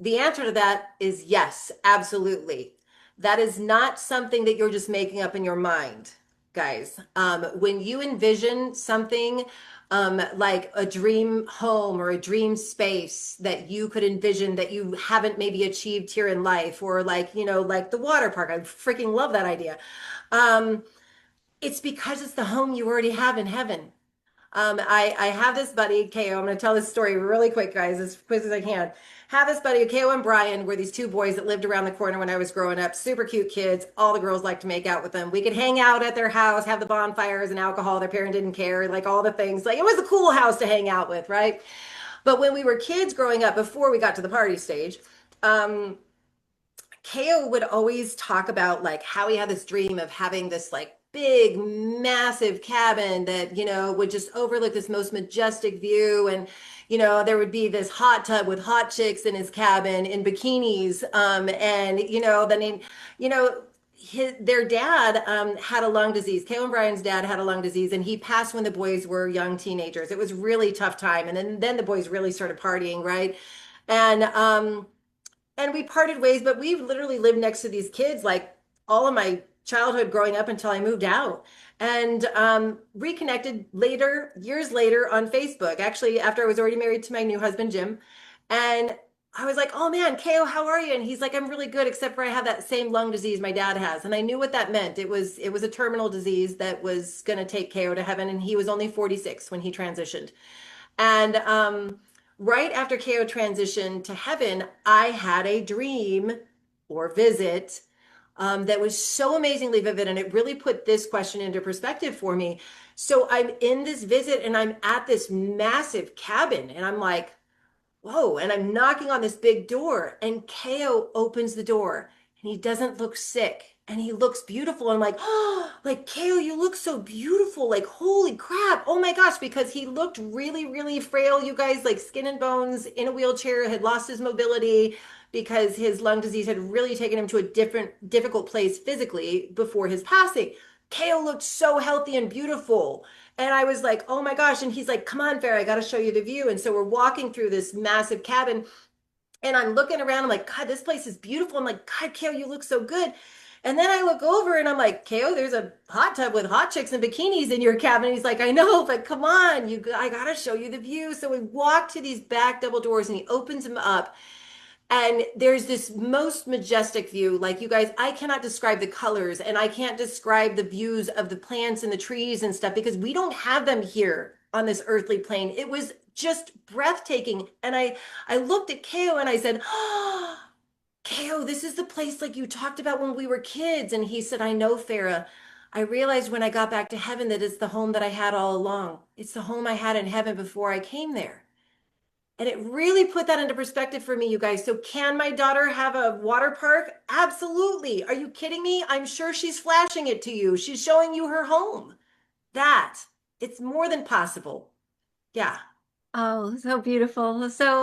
the answer to that is yes, absolutely. That is not something that you're just making up in your mind, guys. When you envision something like a dream home or a dream space that you could envision that you haven't maybe achieved here in life, or like, like the water park, I freaking love that idea. Um, it's because it's the home you already have in heaven. I have this buddy, KO. I'm going to tell this story really quick, guys, as quick as I can. Have this buddy, KO and Brian, were these two boys that lived around the corner when I was growing up. Super cute kids. All the girls liked to make out with them. We could hang out at their house, have the bonfires and alcohol. Their parent didn't care, like all the things. Like it was a cool house to hang out with, right? But when we were kids growing up, before we got to the party stage, um, KO would always talk about like how he had this dream of having this like big, massive cabin that, would just overlook this most majestic view. And, there would be this hot tub with hot chicks in his cabin in bikinis. And, then, their dad had a lung disease. KO and Brian's dad had a lung disease, and he passed when the boys were young teenagers. It was really tough time. And then the boys really started partying, right? And, we parted ways, but we literally lived next to these kids like all of my childhood growing up until I moved out, and reconnected later, years later, on Facebook, actually after I was already married to my new husband Jim. And I was like, oh man, KO, how are you? And he's like, I'm really good, except for I have that same lung disease my dad has. And I knew what that meant. It was a terminal disease that was going to take KO to heaven, and he was only 46 when he transitioned. And right after KO transitioned to heaven, I had a dream or visit that was so amazingly vivid. And it really put this question into perspective for me. So I'm in this visit and I'm at this massive cabin, and I'm like, whoa, and I'm knocking on this big door, and KO opens the door, and he doesn't look sick, and he looks beautiful. And I'm like, oh, like KO, you look so beautiful. Like, holy crap. Oh my gosh, because he looked really, really frail, you guys, like skin and bones, in a wheelchair, had lost his mobility because his lung disease had really taken him to a different, difficult place physically before his passing. KO looked so healthy and beautiful. And I was like, oh my gosh. And he's like, come on, Farah, I got to show you the view. And so we're walking through this massive cabin, and I'm looking around. I'm like, God, this place is beautiful. I'm like, God, KO, you look so good. And then I look over and I'm like, KO, there's a hot tub with hot chicks and bikinis in your cabin. And he's like, I know, but come on, I got to show you the view. So we walk to these back double doors, and he opens them up, and there's this most majestic view. Like, you guys, I cannot describe the colors, and I can't describe the views of the plants and the trees and stuff, because we don't have them here on this earthly plane. It was just breathtaking. And I looked at KO and I said, oh, KO, this is the place like you talked about when we were kids. And he said, I know, Farah. I realized when I got back to heaven that it's the home that I had all along. It's the home I had in heaven before I came there. And it really put that into perspective for me, you guys. So can my daughter have a water park? Absolutely. Are you kidding me? I'm sure she's flashing it to you. She's showing you her home. That, it's more than possible. Yeah. Oh, so beautiful. So,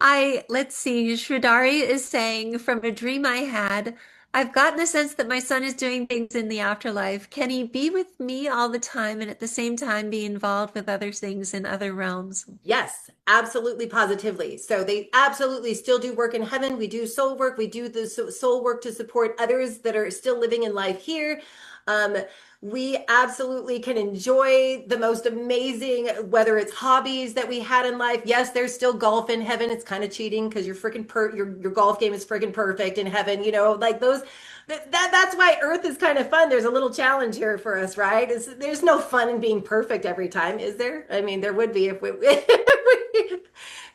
let's see. Shridari is saying, from a dream I had, I've gotten the sense that my son is doing things in the afterlife. Can he be with me all the time and at the same time be involved with other things in other realms? Yes, absolutely, positively. So they absolutely still do work in heaven. We do soul work. We do the soul work to support others that are still living in life here. Um, we absolutely can enjoy the most amazing, whether it's hobbies that we had in life. Yes, there's still golf in heaven. It's kind of cheating because your freaking your golf game is freaking perfect in heaven. You know, like those that's why Earth is kind of fun. There's a little challenge here for us, right? There's no fun in being perfect every time, is there? I mean, there would be if we,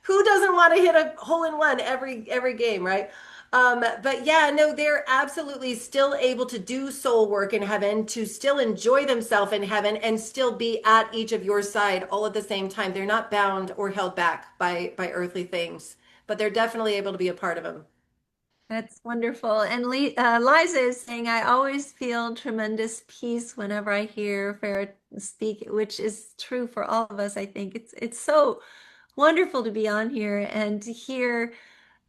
who doesn't want to hit a hole in one every game, right? But yeah, no, they're absolutely still able to do soul work in heaven, to still enjoy themselves in heaven, and still be at each of your side all at the same time. They're not bound or held back by earthly things, but they're definitely able to be a part of them. That's wonderful. And Liza is saying, I always feel tremendous peace whenever I hear Farah speak, which is true for all of us, I think. It's so wonderful to be on here and to hear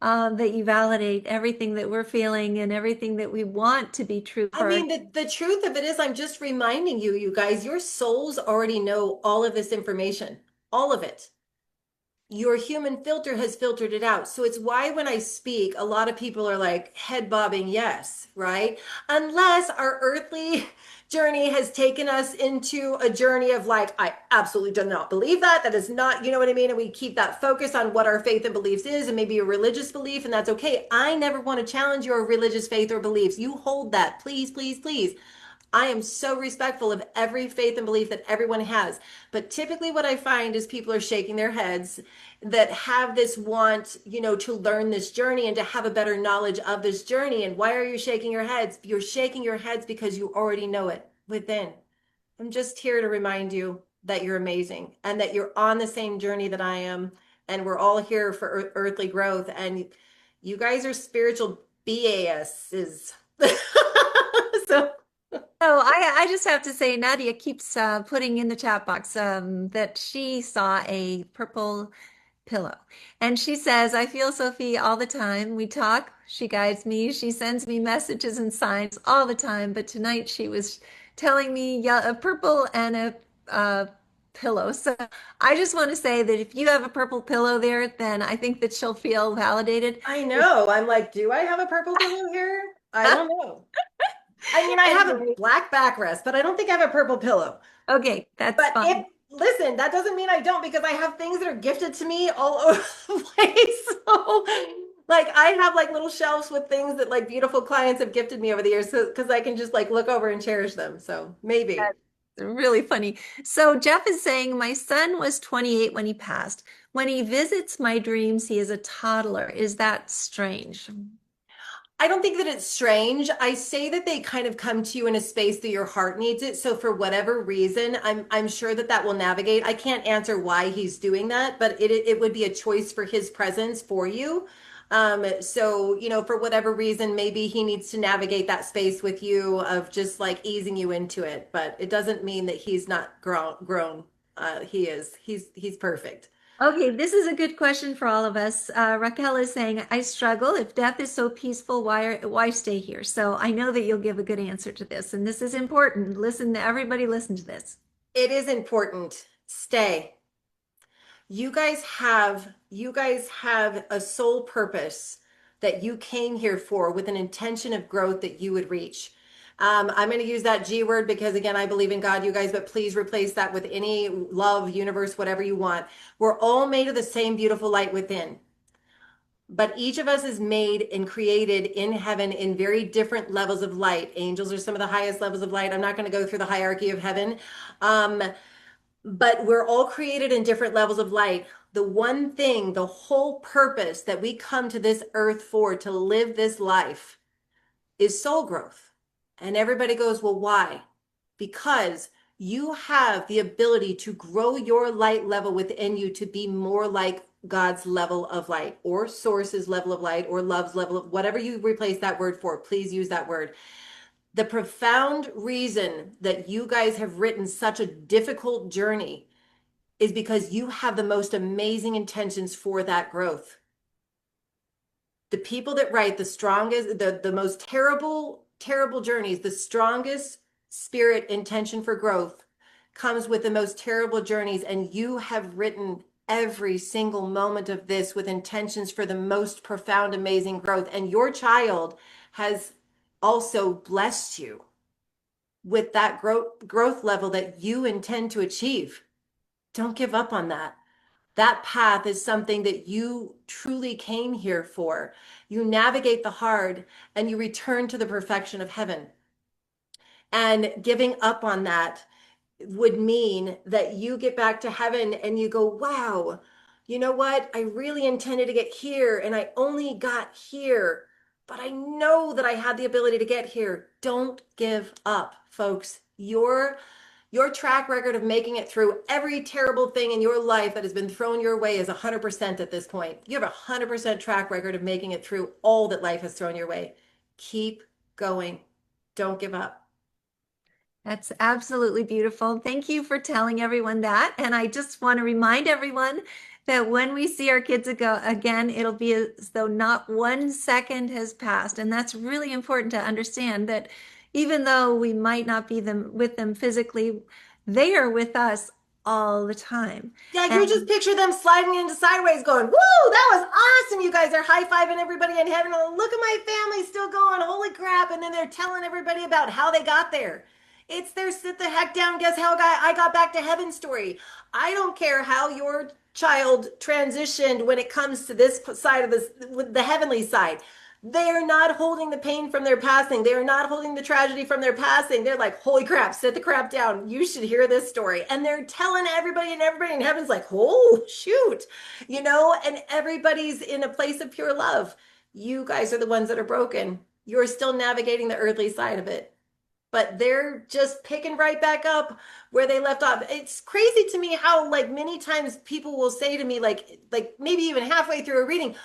that you validate everything that we're feeling and everything that we want to be true I for our. mean, the truth of it is, I'm just reminding you, you guys, your souls already know all of this information, all of it. Your human filter has filtered it out. So it's why when I speak, a lot of people are like head bobbing, yes, right? Unless our earthly journey has taken us into a journey of like, I absolutely do not believe that. That is not, you know what I mean? And we keep that focus on what our faith and beliefs is and maybe a religious belief, and that's okay. I never want to challenge your religious faith or beliefs. You hold that, please, please, please. I am so respectful of every faith and belief that everyone has. But typically, what I find is people are shaking their heads that have this want, to learn this journey and to have a better knowledge of this journey. And why are you shaking your heads? You're shaking your heads because you already know it within. I'm just here to remind you that you're amazing and that you're on the same journey that I am. And we're all here for earthly growth. And you guys are spiritual BASs. So So I just have to say, Nadia keeps putting in the chat box that she saw a purple pillow. And she says, I feel Sophie all the time. We talk, she guides me, she sends me messages and signs all the time. But tonight she was telling me yeah, a purple and a pillow. So I just want to say that if you have a purple pillow there, then I think that she'll feel validated. I know. I'm like, do I have a purple pillow here? I don't know. I mean, I have a Anyway, black backrest, but I don't think I have a purple pillow. okay, that's But fine. if, listen, that doesn't mean I don't, because I have things that are gifted to me all over the place. So, like, I have like little shelves with things that like beautiful clients have gifted me over the years, so because I can just like look over and cherish them. So maybe. That's really funny. So Jeff is saying, my son was 28 when he passed. When he visits my dreams, he is a toddler. Is that strange? I don't think that it's strange. I say that they kind of come to you in a space that your heart needs it. So for whatever reason, I'm sure that that will navigate. I can't answer why he's doing that, but it would be a choice for his presence for you. So for whatever reason, maybe he needs to navigate that space with you of just like easing you into it. But it doesn't mean that he's not grown. He is. He's perfect. Okay, this is a good question for all of us. Raquel is saying, I struggle. If death is so peaceful, why stay here? So I know that you'll give a good answer to this, and this is important. Listen, everybody listen to this. It is important. Stay. You guys have a sole purpose that you came here for, with an intention of growth that you would reach. I'm going to use that G word because, again, I believe in God, you guys, but please replace that with any love, universe, whatever you want. We're all made of the same beautiful light within, but each of us is made and created in heaven in very different levels of light. Angels are some of the highest levels of light. I'm not going to go through the hierarchy of heaven. Um, but we're all created in different levels of light. The one thing, the whole purpose that we come to this earth for, to live this life, is soul growth. And everybody goes, well, why? Because you have the ability to grow your light level within you to be more like God's level of light, or source's level of light, or love's level of, whatever you replace that word for, please use that word. The profound reason that you guys have written such a difficult journey is because you have the most amazing intentions for that growth. The people that write the strongest, the most terrible journeys, the strongest spirit intention for growth comes with the most terrible journeys. And you have written every single moment of this with intentions for the most profound, amazing growth. And your child has also blessed you with that growth level that you intend to achieve. Don't give up on that. That path is something that you truly came here for. You navigate the hard and you return to the perfection of heaven. And giving up on that would mean that you get back to heaven and you go, wow, you know what? I really intended to get here and I only got here, but I know that I had the ability to get here. Don't give up, folks. Your track record of making it through every terrible thing in your life that has been thrown your way is 100% at this point. You have a 100% track record of making it through all that life has thrown your way. Keep going. Don't give up. That's absolutely beautiful. Thank you for telling everyone that. And I just want to remind everyone that when we see our kids again, it'll be as though not 1 second has passed. And that's really important to understand that even though we might not be with them physically, they are with us all the time. Yeah, you just And picture them sliding into sideways going, woo, that was awesome. You guys are high-fiving everybody in heaven. Oh, look at my family still going. Holy crap. And then they're telling everybody about how they got there. It's their sit the heck down, guess how I got back to heaven story. I don't care how your child transitioned when it comes to this side of this, with the heavenly side. They are not holding the pain from their passing. They are not holding the tragedy from their passing. They're like, holy crap, sit the crap down. You should hear this story. And they're telling everybody, and everybody in heaven's like, oh, shoot, and everybody's in a place of pure love. You guys are the ones that are broken. You're still navigating the earthly side of it, but they're just picking right back up where they left off. It's crazy to me how, like, many times people will say to me, like maybe even halfway through a reading,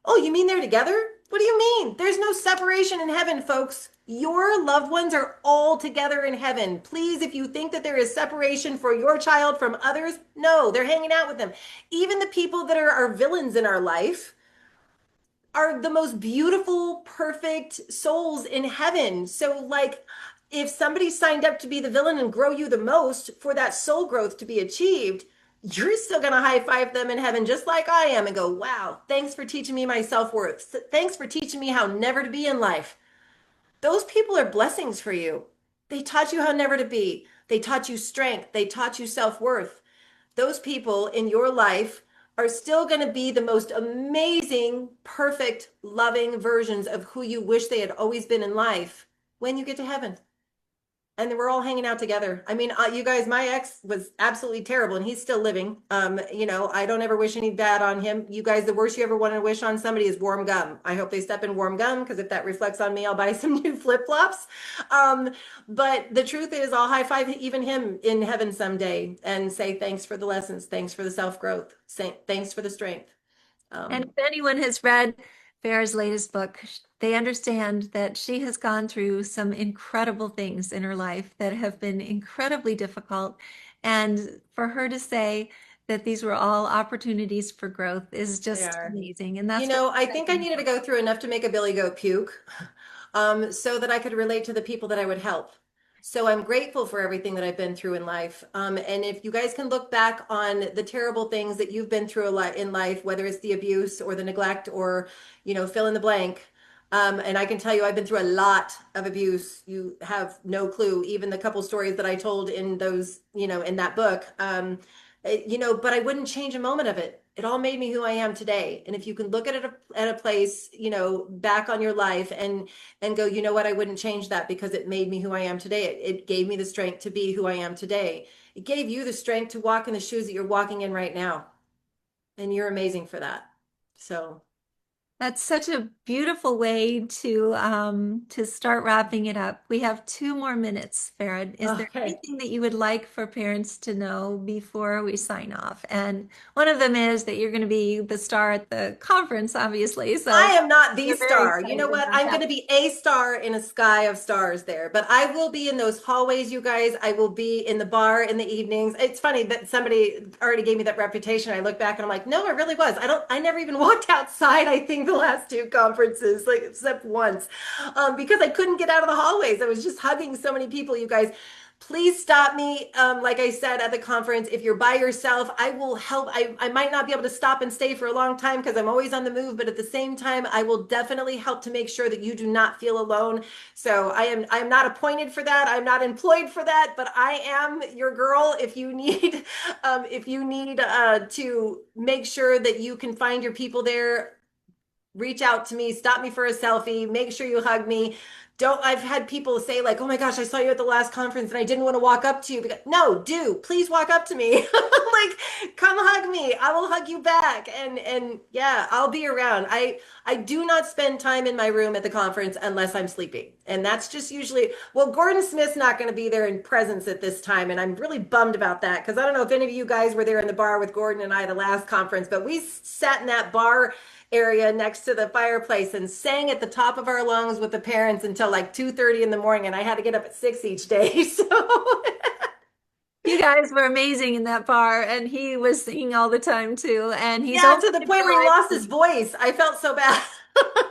oh, you mean they're together? What do you mean? There's no separation in heaven, folks. Your loved ones are all together in heaven. Please, if you think that there is separation for your child from others, no, they're hanging out with them. Even the people that are our villains in our life are the most beautiful, perfect souls in heaven. So, like, if somebody signed up to be the villain and grow you the most for that soul growth to be achieved, you're still going to high five them in heaven just like I am and go, wow, thanks for teaching me my self worth. Thanks for teaching me how never to be in life. Those people are blessings for you. They taught you how never to be. They taught you strength. They taught you self worth. Those people in your life are still going to be the most amazing, perfect, loving versions of who you wish they had always been in life when you get to heaven. And then we're all hanging out together. I mean, you guys, my ex was absolutely terrible and he's still living. I don't ever wish any bad on him. You guys, the worst you ever want to wish on somebody is warm gum. I hope they step in warm gum because if that reflects on me, I'll buy some new flip-flops. But the truth is, I'll high five even him in heaven someday and say thanks for the lessons, thanks for the self-growth, thanks for the strength. And Um, if anyone has read Farah's latest book, they understand that she has gone through some incredible things in her life that have been incredibly difficult. And for her to say that these were all opportunities for growth is they just are. amazing. And that's really I what I think I think. needed to go through enough to make a Billy Goat puke, so that I could relate to the people that I would help. So I'm grateful for everything that I've been through in life. And if you guys can look back on the terrible things that you've been through a lot in life, whether it's the abuse or the neglect or, fill in the blank. And I can tell you, I've been through a lot of abuse. You have no clue, even the couple stories that I told in those, in that book. But I wouldn't change a moment of it. It all made me who I am today. And if you can look at a place, back on your life and go, you know what, I wouldn't change that because it made me who I am today. It gave me the strength to be who I am today. It gave you the strength to walk in the shoes that you're walking in right now. And you're amazing for that. So, That's such a beautiful way to start wrapping it up. We have 2 more minutes, Farad. Is there okay. anything that you would like for parents to know before we sign off? And one of them is that you're going to be the star at the conference, obviously. I So am not the we're very star. You know excited what? about I'm that. going to be a star in a sky of stars there, but I will be in those hallways, you guys. I will be in the bar in the evenings. It's funny that somebody already gave me that reputation. I look back and I'm like, no, I really was. I never even walked outside, I think, attending the last two conferences, like except once, because I couldn't get out of the hallways. I was just hugging so many people, you guys. Please stop me. Like I said at the conference, if you're by yourself, I will help. I might not be able to stop and stay for a long time because I'm always on the move, but at the same time, I will definitely help to make sure that you do not feel alone. So I'm not appointed for that. I'm not employed for that, but I am your girl if you need to make sure that you can find your people there. Reach out to me, stop me for a selfie, make sure you hug me. Don't, I've had people say like, oh my gosh, I saw you at the last conference and I didn't want to walk up to you. Because, no, do please walk up to me. Like, come hug me. I will hug you back. And yeah, I'll be around. I do not spend time in my room at the conference unless I'm sleeping. And that's just usually, well, Gordon Smith's not going to be there in presence at this time. And I'm really bummed about that because I don't know if any of you guys were there in the bar with Gordon and I the last conference, but we sat in that bar area next to the fireplace and sang at the top of our lungs with the parents until like 2:30 in the morning, and I had to get up at 6 each day. So You guys were amazing in that bar, and he was singing all the time too. And he's yeah, also to the going to be point where he live lost his voice. I felt so bad.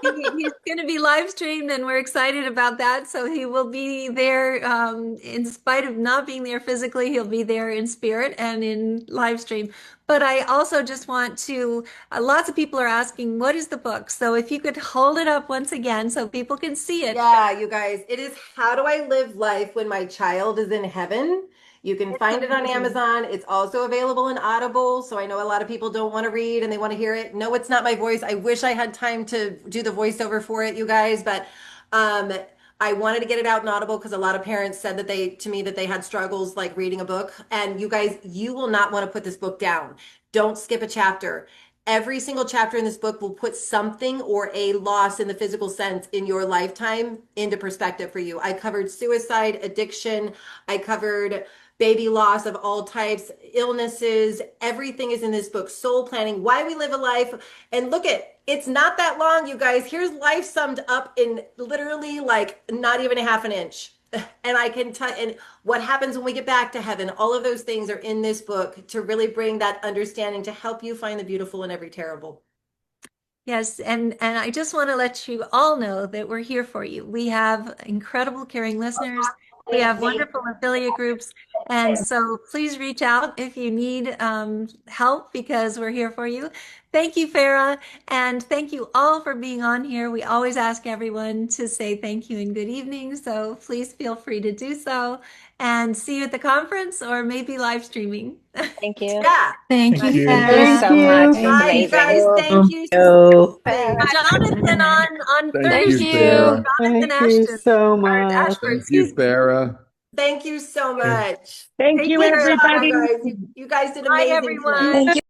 he's going to be live streamed, and we're excited about that. So he will be there, in spite of not being there physically, he'll be there in spirit and in live stream. But I also just want to, lots of people are asking, what is the book? So if you could hold it up once again so people can see it. Yeah, you guys, it is How Do I Live Life When My Child Is in Heaven? You can It's find it on amazing. Amazon. It's also available in Audible. So I know a lot of people don't want to read and they want to hear it. No, it's not my voice. I wish I had time to do the voiceover for it, you guys, but um I wanted to get it out in Audible because a lot of parents said that to me that they had struggles like reading a book. And you guys, you will not want to put this book down. Don't skip a chapter. Every single chapter in this book will put something or a loss in the physical sense in your lifetime into perspective for you. I covered suicide, addiction, I covered baby loss of all types, illnesses, everything is in this book. Soul planning, why we live a life. And look at, it's not that long, you guys. Here's life summed up in literally like not even a half an inch. And I can tell, and what happens when we get back to heaven, all of those things are in this book to really bring that understanding to help you find the beautiful in every terrible. Yes, and I just want to let you all know that we're here for you. We have incredible caring listeners. We have wonderful affiliate groups. And so please reach out if you need help because we're here for you. Thank you, Farah. And thank you all for being on here. We always ask everyone to say thank you and good evening. So please feel free to do so. And see you at the conference or maybe live streaming. Thank you. Yeah. Thank you, Thank you. Thank you Farah. so much. All It was right, you amazing. guys, thank you So, for coming. Jonathan on thank Thank you, Thursday. you. Sarah. Jonathan Thank you Ashton so or much. Ashford, Thank you, excuse me. Farah. Thank you so much. Thank Take you, Good care. job, you everybody. guys. You guys did Bye, amazing tonight. everyone. Thank you.